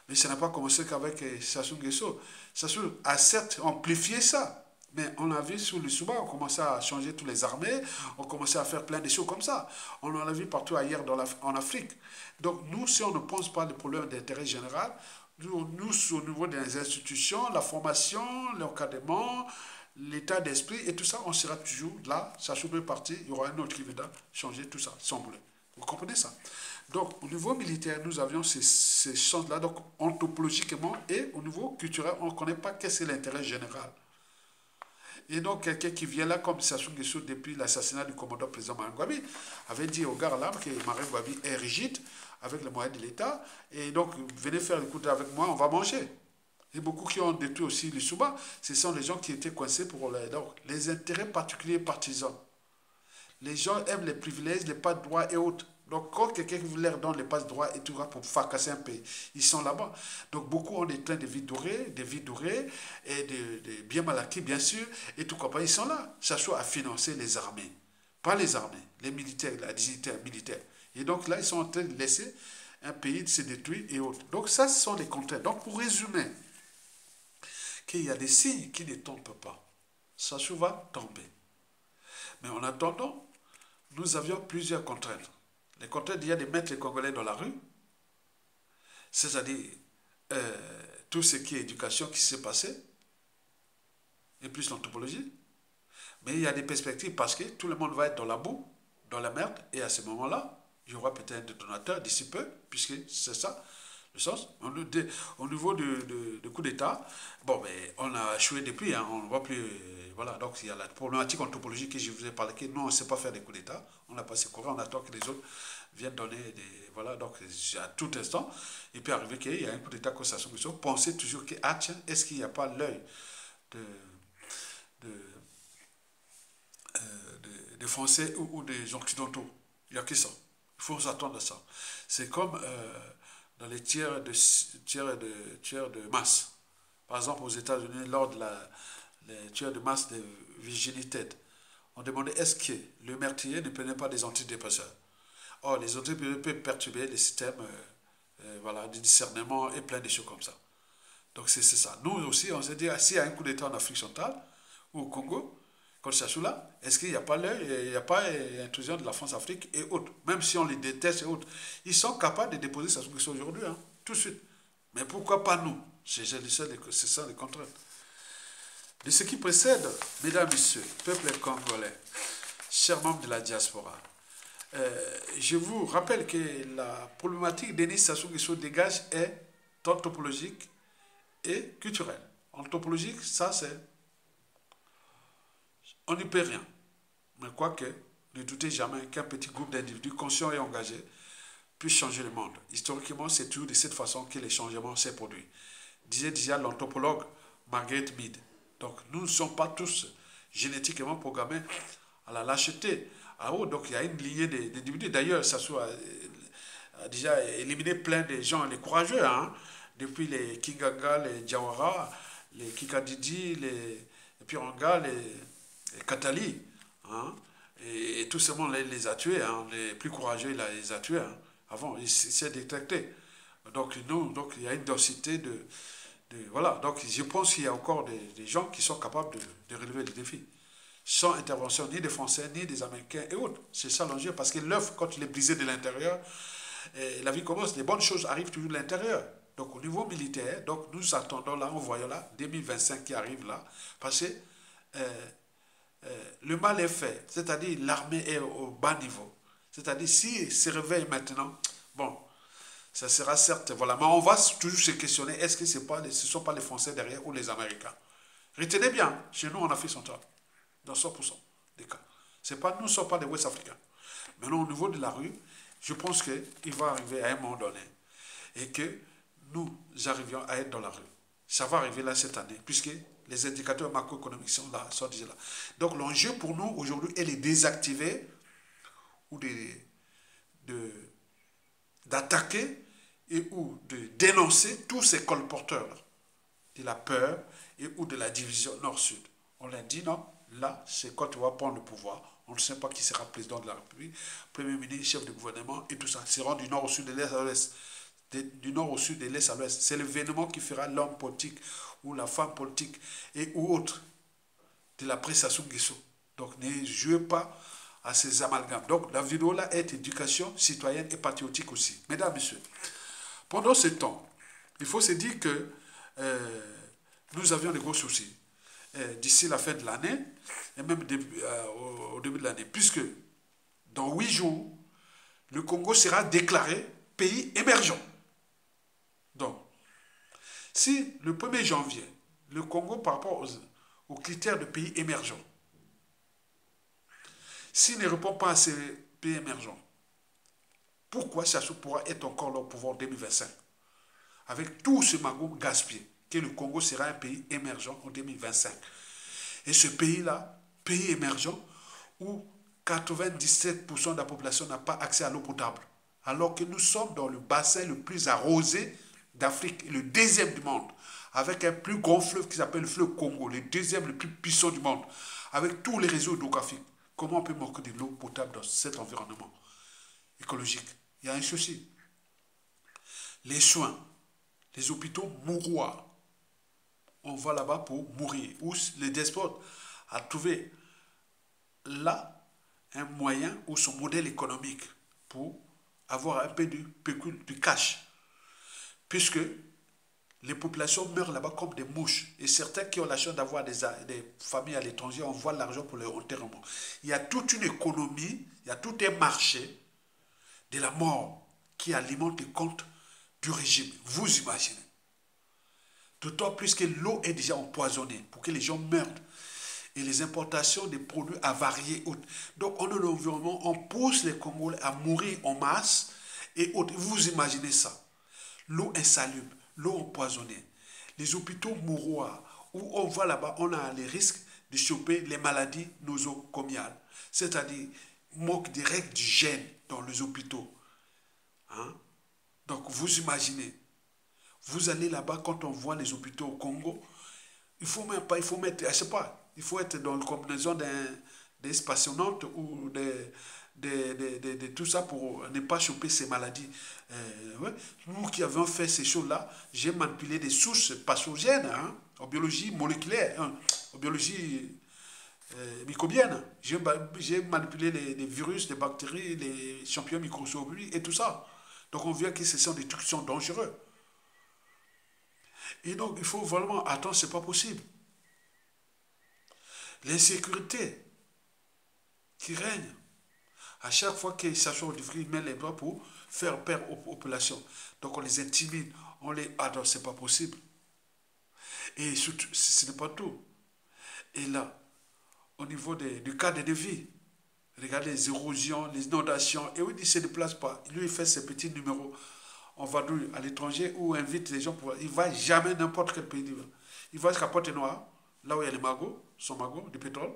Mais ça n'a pas commencé qu'avec Sassou Nguesso. Sassou a certes amplifié ça. Mais on a vu sous le Souba, on commençait à changer toutes les armées, on commençait à faire plein de choses comme ça. On en a vu partout ailleurs en Afrique. Donc nous, si on ne pense pas le problème d'intérêt général, nous, au niveau des institutions, la formation, l'encadrement, l'état d'esprit et tout ça, on sera toujours là, ça peut partir, il y aura un autre qui viendra changer tout ça, semble. Vous comprenez ça? Donc, au niveau militaire, nous avions ces choses-là, donc anthropologiquement et au niveau culturel, on ne connaît pas qu'est-ce que l'intérêt général. Et donc, quelqu'un qui vient là, comme Sassou Nguesso, depuis l'assassinat du commandant président Marine Gwabi, avait dit aux gars là que Marine Gwabi est rigide avec les moyens de l'État. Et donc, venez faire le coup avec moi, on va manger. Et beaucoup qui ont détruit aussi le Souba, ce sont les gens qui étaient coincés pour les intérêts particuliers partisans. Les gens aiment les privilèges, les pas de droit et autres. Donc, quand quelqu'un leur donne les passes droits et tout ça pour fracasser un pays, ils sont là-bas. Donc, beaucoup ont des trains de vie dorés, et de bien mal acquis, bien sûr, et tout comme ils sont là. Chacho a financé les armées. Pas les armées, les militaires, la dignité militaire. Et donc, là, ils sont en train de laisser un pays se détruire et autres. Donc, ça, ce sont les contraintes. Donc, pour résumer, qu'il y a des signes qui ne tombent pas. Sassou va tomber. Mais en attendant, nous avions plusieurs contraintes. Les contraintes, il y a de mettre les Congolais dans la rue, c'est-à-dire tout ce qui est éducation qui s'est passé, et plus l'anthropologie. Mais il y a des perspectives parce que tout le monde va être dans la boue, dans la merde, et à ce moment-là, il y aura peut-être un détonateur d'ici peu, puisque c'est ça le sens. Au niveau du coup d'État, bon, mais on a échoué depuis, hein, on ne voit plus. Voilà, donc il y a la problématique anthropologique que je vous ai parlé, que nous, on ne sait pas faire des coups d'État, on n'a pas ces courants, on attend que les autres viennent donner des. Voilà, donc à tout instant, il peut arriver qu'il y a un coup d'État comme ça, pensez toujours que, ah tiens, est-ce qu'il n'y a pas l'œil de, de, des Français ou des Occidentaux? Il y a qui ça? Il faut s'attendre à ça. C'est comme dans les tiers de masse. Par exemple, aux États-Unis, lors de les tiers de masse de Virginie Ted, on demandait est-ce que le meurtrier ne prenait pas des antidépresseurs. Or, les antidépresseurs peuvent perturber les systèmes voilà, de discernement et plein de choses comme ça. Donc, c'est ça. Nous aussi, on s'est dit, s'il y a un coup d'État en Afrique centrale ou au Congo, comme Sassou là, est-ce qu'il n'y a pas l'œil, il n'y a pas intrusion de la France-Afrique et autres, même si on les déteste et autres, ils sont capables de déposer Sassou Nguesso aujourd'hui, hein, tout de suite. Mais pourquoi pas nous? C'est ça les contraintes. De ce qui précède, mesdames, messieurs, peuple congolais, chers membres de la diaspora, je vous rappelle que la problématique d'Denis Sassou Nguesso dégage est anthropologique et culturelle. Anthropologique, ça c'est... On n'y peut rien. Mais quoique, ne doutez jamais qu'un petit groupe d'individus conscients et engagés puisse changer le monde. Historiquement, c'est toujours de cette façon que les changements s'est produits. Disait déjà l'anthropologue Margaret Mead. Donc, nous ne sommes pas tous génétiquement programmés à la lâcheté. Donc, il y a une lignée d'individus. D'ailleurs, ça a déjà éliminé plein de gens, les courageux, hein, depuis les Kinganga, les Diawara, les Kikadidi, les Piranga, les Katali. Hein, et tout ce monde les a tués. Hein, les plus courageux, il les a tués. Hein, avant, il s'est détecté. Donc, il y a une densité voilà, donc je pense qu'il y a encore des gens qui sont capables de relever les défis. Sans intervention ni des Français, ni des Américains et autres. C'est ça l'enjeu, parce que l'œuf, quand il est brisé de l'intérieur, la vie commence, les bonnes choses arrivent toujours de l'intérieur. Donc au niveau militaire, donc nous attendons là, on voit là, 2025 qui arrive là, parce que le mal est fait, c'est-à-dire l'armée est au bas niveau. C'est-à-dire s'il se réveille maintenant, bon, ça sera certes, voilà. Mais on va toujours se questionner, est-ce que ce ne sont pas les Français derrière ou les Américains? Retenez bien, chez nous en Afrique centrale, dans 100% des cas. Nous ne sommes pas des Ouest Africains. Maintenant, au niveau de la rue, je pense qu'il va arriver à un moment donné et que nous arrivions à être dans la rue. Ça va arriver là cette année, puisque les indicateurs macroéconomiques sont là, sont déjà là. Donc l'enjeu pour nous aujourd'hui est de les désactiver ou d'attaquer et ou de dénoncer tous ces colporteurs de la peur et ou de la division nord-sud. On leur dit non, là, c'est quand tu vas prendre le pouvoir. On ne sait pas qui sera président de la République, premier ministre, chef de gouvernement et tout ça. C'est du nord au sud, de l'est à l'ouest. Du nord au sud, de l'est à l'ouest. C'est l'événement qui fera l'homme politique ou la femme politique et ou autre de la presse à Nguesso. Donc ne jouez pas à ces amalgames. Donc la vidéo là est éducation citoyenne et patriotique aussi. Mesdames, messieurs, pendant ce temps, il faut se dire que nous avions des gros soucis d'ici la fin de l'année et même au début de l'année, puisque dans 8 jours, le Congo sera déclaré pays émergent. Donc, si le 1er janvier, le Congo, par rapport aux critères de pays émergents, s'il ne répond pas à ces pays émergents, pourquoi ça pourra être encore leur pouvoir en 2025 avec tout ce magot gaspillé, que le Congo sera un pays émergent en 2025. Et ce pays-là, pays émergent, où 97% de la population n'a pas accès à l'eau potable, alors que nous sommes dans le bassin le plus arrosé d'Afrique, le deuxième du monde, avec un plus grand fleuve qui s'appelle le fleuve Congo, le deuxième le plus puissant du monde, avec tous les réseaux hydrographiques. Comment on peut manquer de l'eau potable dans cet environnement écologique? Il y a un souci. Les soins, les hôpitaux mouroirs. On va là-bas pour mourir. Ou les despotes a trouvé là un moyen ou son modèle économique pour avoir un peu du pécule, du cash. Puisque les populations meurent là-bas comme des mouches. Et certains qui ont la chance d'avoir des familles à l'étranger envoient l'argent pour leur enterrement. Il y a toute une économie, il y a tout un marché de la mort qui alimente les comptes du régime. Vous imaginez. D'autant plus que l'eau est déjà empoisonnée pour que les gens meurent. Et les importations des produits avariés. Donc, en environnement, on pousse les Congolais à mourir en masse. Et vous imaginez ça. L'eau insalubre, l'eau empoisonnée. Les hôpitaux mouroirs, où on va là-bas, on a les risques de choper les maladies nosocomiales. C'est-à-dire, manque des règles d'hygiène dans les hôpitaux. Hein? Donc, vous imaginez. Vous allez là-bas, quand on voit les hôpitaux au Congo, il faut même pas, il faut mettre, je sais pas, il faut être dans la combinaison des spationantes ou de tout ça pour ne pas choper ces maladies. Ouais. Nous qui avons fait ces choses-là, j'ai manipulé des sources pathogènes, hein, en biologie moléculaire, hein, en biologie microbienne. J'ai manipulé les virus, les bactéries, les champignons microscopiques et tout ça. Donc on voit que ce sont des trucs qui sont dangereux. Et donc, il faut vraiment attendre, ce n'est pas possible. L'insécurité qui règne, à chaque fois qu'ils s'assoient au difficile, ils mettent les bras pour faire peur aux populations. Donc, on les intimide, on les attend, ce n'est pas possible. Et surtout, ce n'est pas tout. Et là, au niveau du cadre de vie, regardez les érosions, les inondations, et oui, il ne se déplace pas. Lui, il fait ses petits numéros. On va à l'étranger ou invite les gens pour... Il ne va jamais n'importe quel pays. Il va jusqu'à Pointe-Noire, là où il y a les magots, son magot, du pétrole.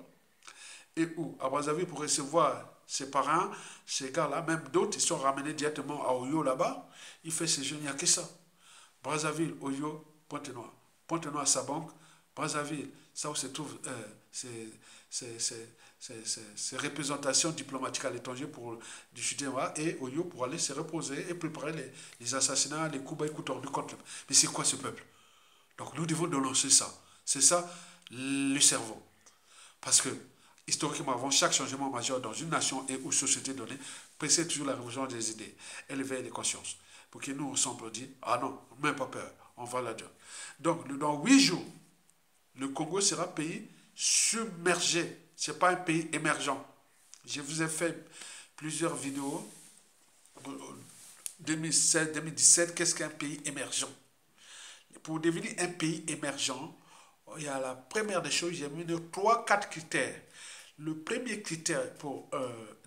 Et où à Brazzaville, pour recevoir ses parents, ces gars-là, même d'autres, ils sont ramenés directement à Oyo là-bas. Il fait ses jeunes, il n'y a que ça. Brazzaville, Oyo, Pointe-Noire. Pointe-Noire, sa banque. Brazzaville, ça où se trouvent ces représentations diplomatiques à l'étranger pour du Sud-Est et Oyo pour aller se reposer et préparer les assassinats, les coups bas et coups tordus contre. Mais c'est quoi ce peuple? Donc nous devons dénoncer ça. C'est ça le cerveau. Parce que, historiquement, avant chaque changement majeur dans une nation et ou société donnée, précède toujours la révolution des idées, élever les consciences. Pour que nous, ensemble, on dise, ah non, même pas peur, on va là-dedans. Donc, dans 8 jours, le Congo sera un pays submergé. Ce n'est pas un pays émergent. Je vous ai fait plusieurs vidéos. 2016, 2017, qu'est-ce qu'un pays émergent? Pour devenir un pays émergent, il y a la première des choses, j'ai mis 3-4 critères. Le premier critère pour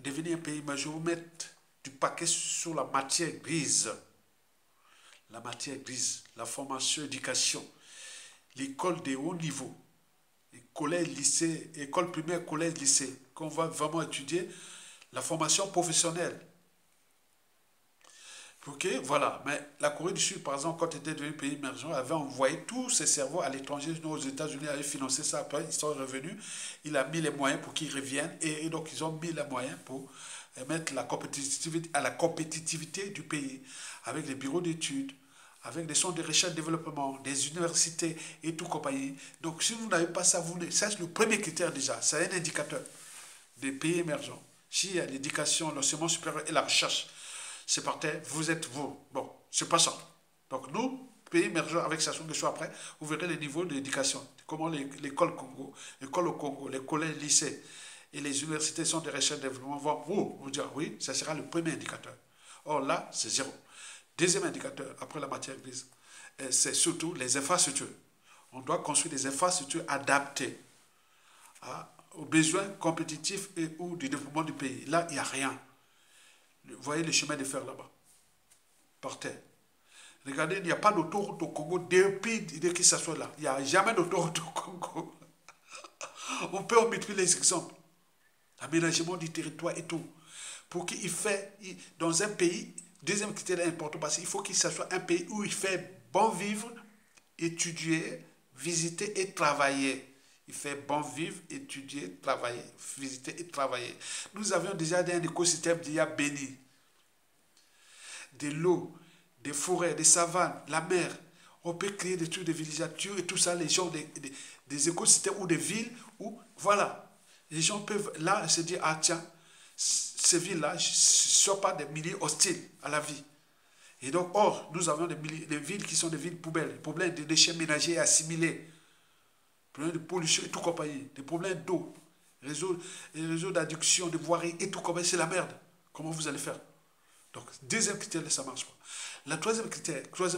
devenir un pays émergent, je vais vous mettre du paquet sur la matière grise. La matière grise, la formation, l'éducation, l'école de haut niveau, collège, lycée, école primaire, collège, lycée, qu'on va vraiment étudier la formation professionnelle. Ok, voilà. Mais la Corée du Sud, par exemple, quand elle était devenu pays émergent, avait envoyé tous ses cerveaux à l'étranger, sinon aux États-Unis, avait financé ça. Après, ils sont revenus. Il a mis les moyens pour qu'ils reviennent. Et donc, ils ont mis les moyens pour mettre la compétitivité à la compétitivité du pays, avec les bureaux d'études, avec des centres de recherche et développement, des universités et tout compagnie. Donc, si vous n'avez pas ça, ça c'est le premier critère déjà. C'est un indicateur des pays émergents. S'il y a l'éducation, l'enseignement supérieur et la recherche, c'est par terre, vous êtes vous. Bon, c'est pas ça. Donc nous, pays émergents avec Sassou Nguesso après, vous verrez les niveaux d'éducation. Comment l'école Congo, l'école au Congo, les collèges, lycées et les universités sont des recherches de développement vont vous dire oui, ça sera le premier indicateur. Or là, c'est zéro. Deuxième indicateur, après la matière grise, c'est surtout les infrastructures. On doit construire des infrastructures adaptées aux besoins compétitifs et ou du développement du pays. Là, il n'y a rien. Vous voyez les chemins de fer là-bas, par terre. Regardez, il n'y a pas d'autoroute au Congo depuis que ça soit là. Il n'y a jamais d'autoroute au Congo. On peut en mettre les exemples. Aménagement du territoire et tout. Pour qu'il fait, dans un pays, deuxième critère important, parce qu'il faut qu'il soit un pays où il fait bon vivre, étudier, visiter et travailler. Il fait bon vivre, étudier, travailler, visiter et travailler. Nous avions déjà un écosystème déjà béni. De l'eau, des forêts, des savanes, la mer. On peut créer des trucs de villégiature et tout ça, les gens, des écosystèmes ou des villes où, voilà, les gens peuvent là se dire, ah tiens, ces villes-là ne sont pas des milieux hostiles à la vie. Et donc, or, nous avons des villes qui sont des villes poubelles, des problèmes de déchets ménagers assimilés, des problèmes de pollution et tout compagnie, des problèmes d'eau, les réseaux d'adduction, de voirie et tout compagnie, c'est la merde. Comment vous allez faire? Donc, deuxième critère, ça ne marche pas. Le troisième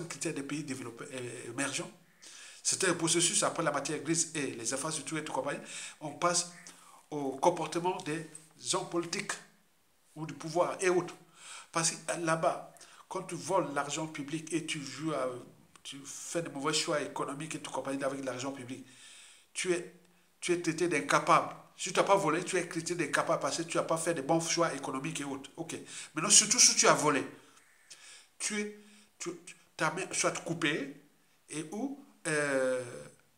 critère des pays développés, émergents, c'était un processus après la matière grise et les infrastructures et tout compagnie. On passe au comportement des hommes politiques ou du pouvoir et autres. Parce que là-bas, quand tu voles l'argent public et tu fais de mauvais choix économiques et tout compagnie avec l'argent public, tu es traité d'incapable. Si tu n'as pas volé, tu es traité d'incapable parce que tu n'as pas fait de bons choix économiques et autres. Ok. Maintenant, surtout si tu as volé, ta main soit coupée et où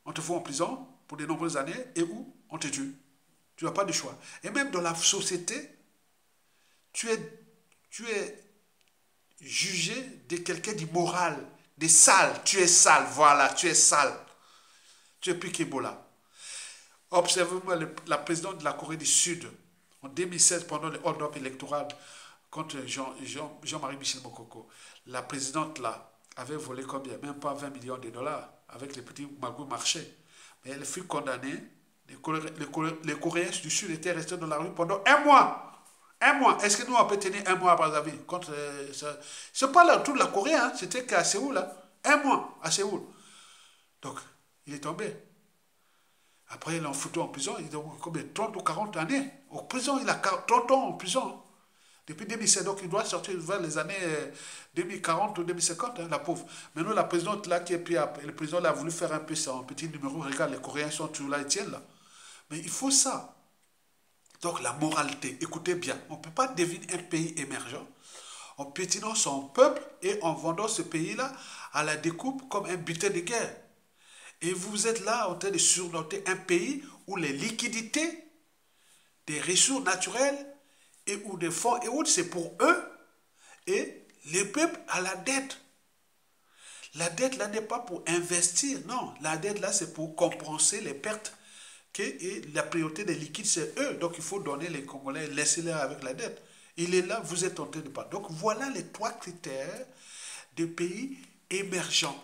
on te fout en prison pour de nombreuses années et où on te tue. Tu n'as pas de choix. Et même dans la société, tu es jugé de quelqu'un d'immoral, de sale. Tu es sale, voilà, tu es sale. Tu es plus qu'Ebola. Observez-moi la présidente de la Corée du Sud en 2016 pendant le hold-up électoral contre Jean-Marie Michel Mokoko. La présidente là avait volé combien? Même pas 20 millions de dollars avec les petits magouilles marchés. Mais elle fut condamnée. Les Coréens du Sud étaient restés dans la rue pendant un mois. Un mois. Est-ce que nous, on peut tenir un mois à Brazzaville contre c'est pas là, toute la Corée, hein. C'était qu'à Séoul. Hein. Un mois à Séoul. Donc, il est tombé. Après, ils l'ont foutu en prison. Il a combien 30 ou 40 années. En prison, il a 30 ans en prison. Depuis 2007, donc il doit sortir vers les années 2040 ou 2050, hein, la pauvre. Maintenant, la présidente là qui est pris, le président là a voulu faire un peu son petit numéro. Regarde, les Coréens sont toujours là, ils tiennent là. Mais il faut ça. Donc la moralité, écoutez bien, on ne peut pas devenir un pays émergent en piétinant son peuple et en vendant ce pays-là à la découpe comme un butin de guerre. Et vous êtes là en train de surnoter un pays où les liquidités des ressources naturelles et ou des fonds et autres, c'est pour eux et les peuples à la dette. La dette là n'est pas pour investir, non. La dette là c'est pour compenser les pertes et la priorité des liquides c'est eux. Donc il faut donner les Congolais, laisser-les avec la dette. Il est là, vous êtes en train de parler. Donc voilà les trois critères de pays émergents.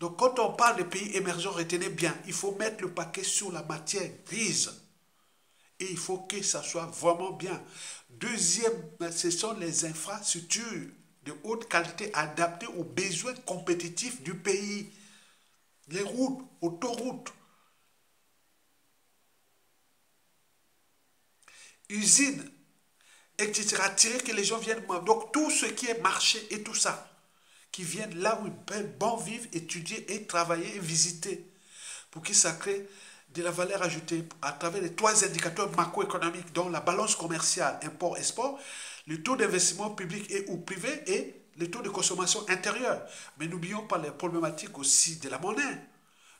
Donc quand on parle de pays émergents, retenez bien, il faut mettre le paquet sur la matière grise. Et il faut que ça soit vraiment bien. Deuxième, ce sont les infrastructures de haute qualité adaptées aux besoins compétitifs du pays. Les routes, autoroutes, usines, etc. Tirer que les gens viennent. Donc tout ce qui est marché et tout ça, qui viennent là où ils peuvent bon vivre, étudier et travailler et visiter. Pour que ça crée de la valeur ajoutée à travers les trois indicateurs macroéconomiques, dont la balance commerciale, import-export, le taux d'investissement public et ou privé et les taux de consommation intérieure. Mais n'oublions pas les problématiques aussi de la monnaie.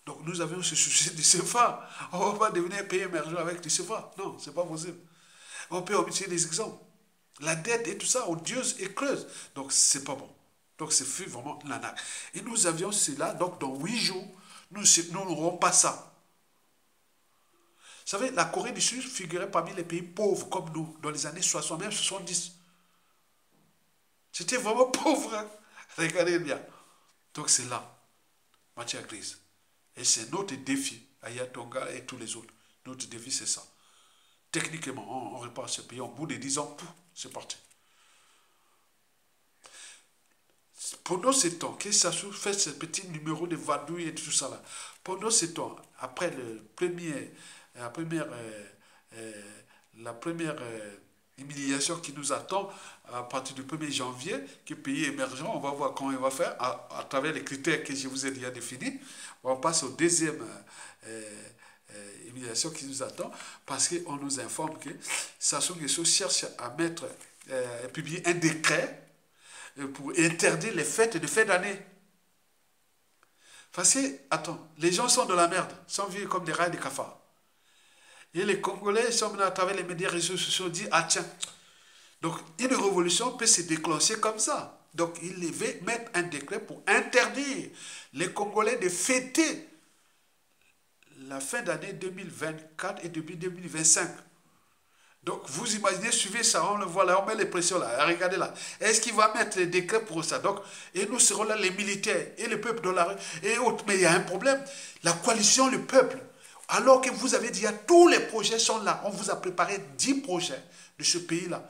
Donc nous avions ce souci du CFA. On ne va pas devenir un pays émergent avec du CFA. Non, ce n'est pas possible. On peut utiliser des exemples. La dette et tout ça, odieuse et creuse. Donc c'est pas bon. Donc c'est vraiment l'arnaque. Et nous avions cela, donc dans 8 jours, nous n'aurons pas ça. Vous savez, la Corée du Sud figurait parmi les pays pauvres comme nous, dans les années 60, même 70. C'était vraiment pauvre. Hein? Regardez bien. Donc c'est là, matière grise. Et c'est notre défi, Ayatonga et tous les autres. Notre défi, c'est ça. Techniquement, on répare ce pays. Au bout de 10 ans, c'est parti. Pendant ce temps, que ça fait ce petit numéro de vadouille et tout ça là, pendant ce temps, après la première humiliation qui nous attend à partir du 1er janvier, que pays émergent, on va voir comment il va faire à travers les critères que je vous ai déjà définis. On passe au deuxième humiliation qui nous attend parce qu'on nous informe que Sassou Nguesso cherche à publier un décret pour interdire les fêtes de fin d'année. Parce que, attends, les gens sont de la merde, sont vus comme des rats et des cafards. Et les Congolais sont maintenant à travers les médias réseaux sociaux dit ah tiens, donc une révolution peut se déclencher comme ça. Donc il devait mettre un décret pour interdire les Congolais de fêter la fin d'année 2024 et début 2025. Donc vous imaginez, suivez ça, on le voit là, on met les pressions là, regardez là. Est-ce qu'il va mettre les décrets pour ça? Donc, et nous serons là les militaires et le peuple dans la rue et autres. Mais il y a un problème, la coalition, le peuple. Alors que vous avez dit, tous les projets sont là. On vous a préparé 10 projets de ce pays-là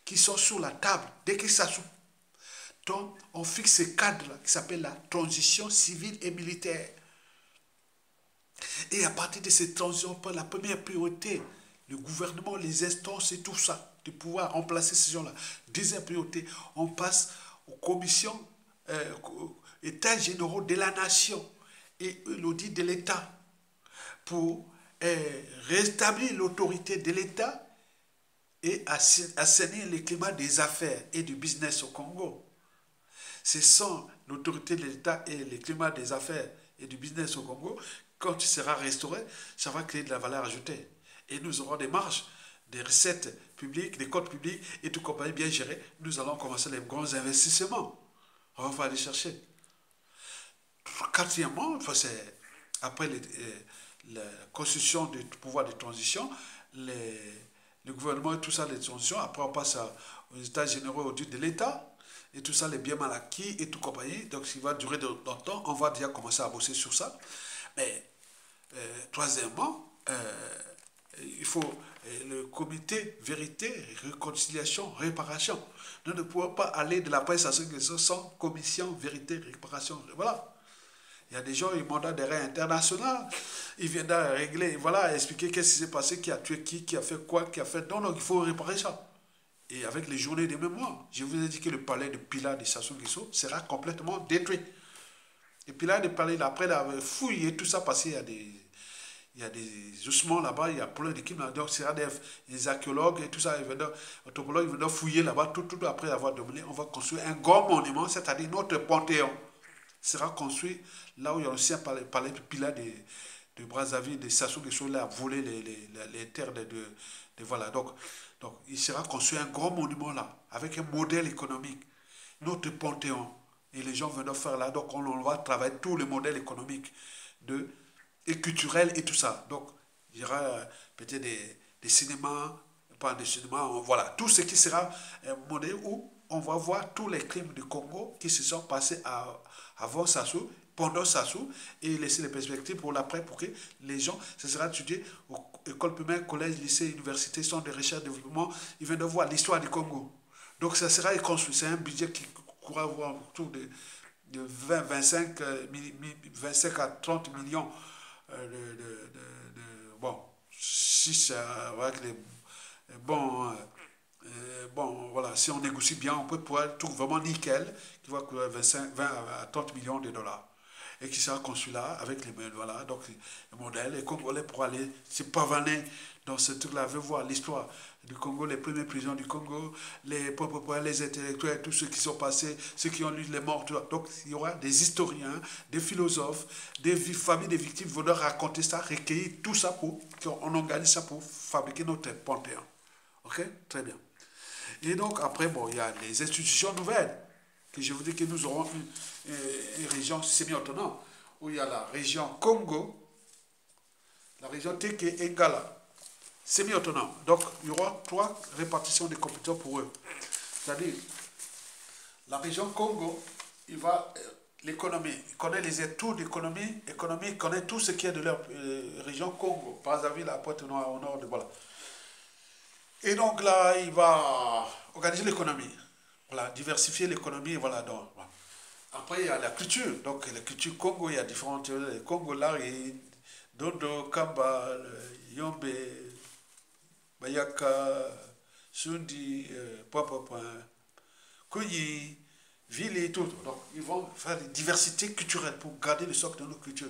qui sont sur la table. Dès que ça s'ouvre. Donc, on fixe ce cadre-là qui s'appelle la transition civile et militaire. Et à partir de cette transition, la première priorité, le gouvernement, les instances et tout ça, de pouvoir remplacer ces gens-là. Deuxième priorité, on passe aux commissions, États généraux de la nation et l'audit de l'État pour rétablir l'autorité de l'État et assainir le climat des affaires et du business au Congo. Ce sont l'autorité de l'État et le climat des affaires et du business au Congo. Quand il sera restauré, ça va créer de la valeur ajoutée. Et nous aurons des marges, des recettes publiques, des comptes publics et tout compagnie bien géré. Nous allons commencer les grands investissements. On va aller chercher. Quatrièmement, après la constitution du pouvoir de transition, le gouvernement et tout ça, les transitions, après on passe aux états généraux au de l'État, et tout ça, les biens mal acquis et tout compagnie, donc ce qui va durer longtemps, on va déjà commencer à bosser sur ça. Mais, troisièmement, il faut le comité vérité, réconciliation, réparation. Nous ne pouvons pas aller de la presse à ce que ce sans commission, vérité, réparation. Voilà. Il y a des gens, ils mandat d'arrêt international, ils viennent régler, voilà, expliquer qu'est-ce qui s'est passé, qui a tué qui a fait quoi, qui a fait... Donc il faut réparer ça. Et avec les journées de mémoire, je vous ai dit que le palais de Pilat de Sassou Nguesso sera complètement détruit. Et puis là, après la fouille et tout ça, parce qu'il y a des ossements là-bas, il y a plein d'équipes, donc c'est des archéologues et tout ça, les anthropologues, ils vont fouiller là-bas, tout après avoir dominé, on va construire un grand monument, c'est-à-dire notre panthéon sera construit là où il y a aussi un palais de Pilat de Brazzaville, de Sassou Nguesso, là, a volé les terres voilà. Donc, il sera construit un grand monument là, avec un modèle économique, notre panthéon. Et les gens viennent faire là, donc on va travailler tous les modèles économiques et culturels et tout ça. Donc, il y aura peut-être des cinémas, pas des cinémas, voilà, tout ce qui sera un modèle où on va voir tous les crimes du Congo qui se sont passés avant Sassou, pendant Sassou, et laisser les perspectives pour l'après, pour que les gens, ce sera étudié aux écoles primaires, collèges, lycées, universités, centres de recherche et développement, ils viennent de voir l'histoire du Congo. Donc ça sera construit, c'est un budget qui pourra avoir autour de 25 à 30 millions bon, si avec les bons... bon, voilà, si on négocie bien, on peut pouvoir tout vraiment nickel, qui va coûter 20 à 30 millions de dollars. et qui sera conçu là avec voilà, donc, le modèle. Les Congolais pourront aller se pavaner dans ce truc-là, veut voir l'histoire du Congo, les premiers prisons du Congo, les intellectuels, tous ceux qui sont passés, ceux qui ont lu les morts. Donc il y aura des historiens, des philosophes, des familles des victimes vont leur raconter ça, recueillir tout ça pour qu'on organise ça pour fabriquer notre panthéon. Ok? Très bien. Et donc après, bon, il y a les institutions nouvelles, que je vous dis que nous aurons une région semi-autonome, où il y a la région Congo, la région Teke et Ngala, semi-autonome. Donc, il y aura 3 répartitions des compétences pour eux. C'est-à-dire, la région Congo, il va l'économie, il connaît les études d'économie, il connaît tout ce qui est de leur région Congo, Brazzaville, à Pointe-Noire, au nord de voilà. Et donc là, il va organiser l'économie, voilà, diversifier l'économie, voilà. Donc, voilà. Après, il y a la culture. Donc, la culture Congo, il y a différentes. Le Congo, là, et Dondo, Kamba, Yombe, Bayaka, Sundi, Papa, Koyi, Ville et tout. Donc, ils vont faire une diversité culturelle pour garder le socle de nos cultures.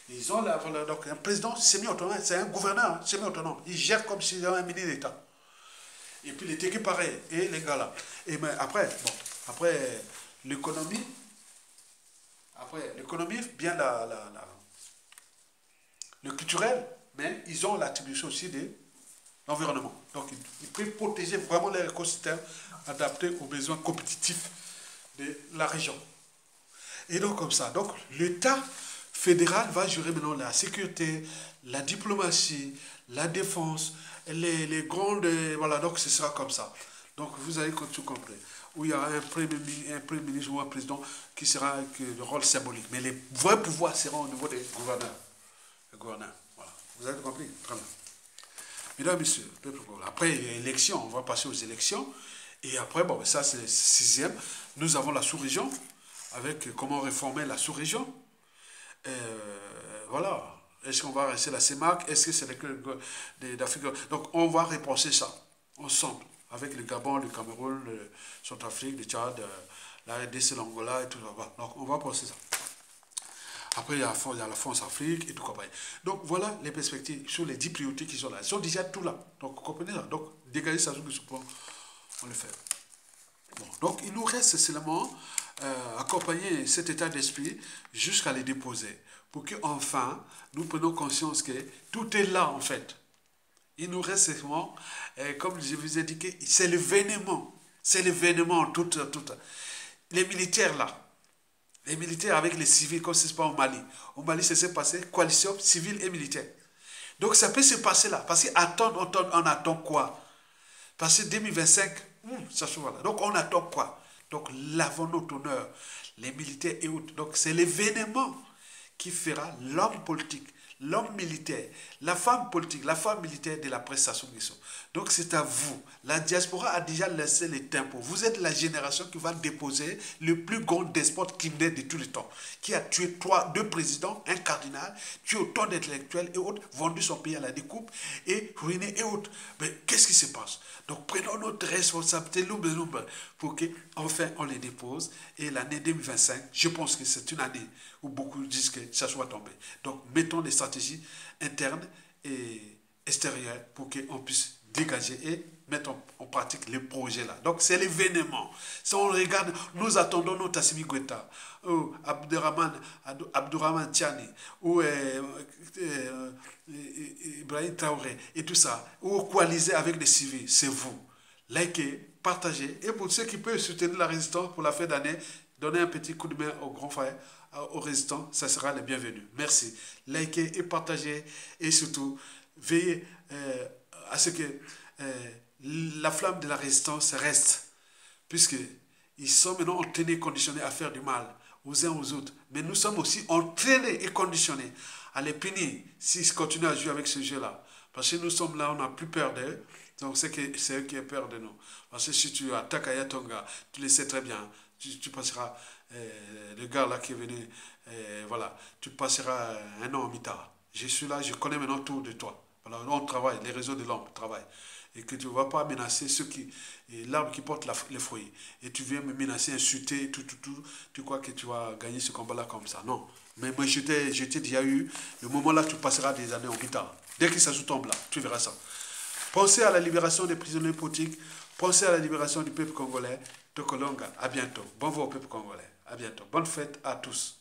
Ils ont voilà, donc un président semi-autonome, c'est un gouverneur semi-autonome. Il gère comme s'il avait un ministre d'État. Et puis les Téké pareil, et les gars là. Et mais après, bon, l'économie, bien le culturel, mais ils ont l'attribution aussi de l'environnement. Donc ils peuvent protéger vraiment l'écosystème adapté aux besoins compétitifs de la région. Et donc comme ça, donc l'État fédéral va gérer maintenant la sécurité, la diplomatie, la défense, les grandes... Voilà, donc ce sera comme ça. Donc vous allez tout compris. Où il y aura un premier ministre ou un président qui sera avec le rôle symbolique. Mais les vrais pouvoirs seront au niveau des gouverneurs. Les gouverneurs, voilà. Vous avez compris? Très bien. Mesdames, messieurs, après il y a élection, on va passer aux élections. Et après, bon, ça c'est le 6e. Nous avons la sous-région, avec comment réformer la sous-région. Voilà. Est-ce qu'on va rester la CEMAC? Est-ce que c'est les clubs d'Afrique? Donc, on va repenser ça ensemble, avec le Gabon, le Cameroun, le Centrafrique, le Tchad, la RDC, l'Angola et tout ça. Donc, on va penser ça. Après, il y a la France-Afrique et tout ça. Donc, voilà les perspectives sur les 10 priorités qui sont là. Elles sont déjà tout là. Donc, vous comprenez ça? Donc, dégager ça sur ce point, on le fait. Bon, donc, il nous reste seulement accompagner cet état d'esprit jusqu'à les déposer. Pour qu'enfin, nous prenions conscience que tout est là, en fait. Il nous reste seulement, comme je vous ai dit, c'est l'événement. C'est l'événement, tout. Les militaires, là. Les militaires avec les civils, comme c'est pas au Mali. Au Mali, ça s'est passé, coalition civile et militaire. Donc, ça peut se passer là. Parce on attend quoi? Parce que 2025, ça se voit là. Donc, on attend quoi? Donc, l'avant notre honneur, les militaires et autres. Donc, c'est l'événement qui fera l'homme politique, l'homme militaire, la femme politique, la femme militaire de la prestation de Nguesso. Donc c'est à vous. La diaspora a déjà laissé les tempos. Vous êtes la génération qui va déposer le plus grand despote criminel de tous les temps, qui a tué 2 présidents, un cardinal, tué autant d'intellectuels et autres, vendu son pays à la découpe et ruiné et autres. Mais qu'est-ce qui se passe? Donc prenons notre responsabilité, pour qu'enfin on les dépose. Et l'année 2025, je pense que c'est une année où beaucoup disent que ça soit tombé. Donc mettons des stratégies internes et extérieures pour qu'on puisse dégager et mettre en pratique les projets là. Donc c'est l'événement. Si on regarde, nous attendons notre Assimi Goïta, ou Abdourahmane Tiani, ou Ibrahim Traoré, et tout ça, ou coaliser avec les civils, c'est vous. Likez, partagez, et pour ceux qui peuvent soutenir la résistance pour la fin d'année, donnez un petit coup de main aux grands frères, aux résistants, ça sera le bienvenu. Merci. Likez et partagez, et surtout, veillez à ce que la flamme de la résistance reste, puisqu'ils sont maintenant entraînés et conditionnés à faire du mal aux uns aux autres. Mais nous sommes aussi entraînés et conditionnés à les punir s'ils continuent à jouer avec ce jeu-là. Parce que nous sommes là, on n'a plus peur d'eux. Donc c'est eux qui ont peur de nous. Parce que si tu attaques à Yatonga, tu le sais très bien, tu passeras, le gars là qui est venu, voilà, tu passeras un an en mitard. Je suis là, je connais maintenant tout de toi. Voilà, on travaille, les réseaux de l'homme travaillent. et que tu ne vas pas menacer l'arbre qui porte les fruits. Et tu viens me menacer, insulter, tu crois que tu vas gagner ce combat-là comme ça. Non. Mais moi, je t'ai déjà eu, le moment là, tu passeras des années en guitare. Dès que ça se tombe là, tu verras ça. Pensez à la libération des prisonniers politiques, pensez à la libération du peuple congolais. Tokolonga, à bientôt. Bon vent au peuple congolais. À bientôt. Bonne fête à tous.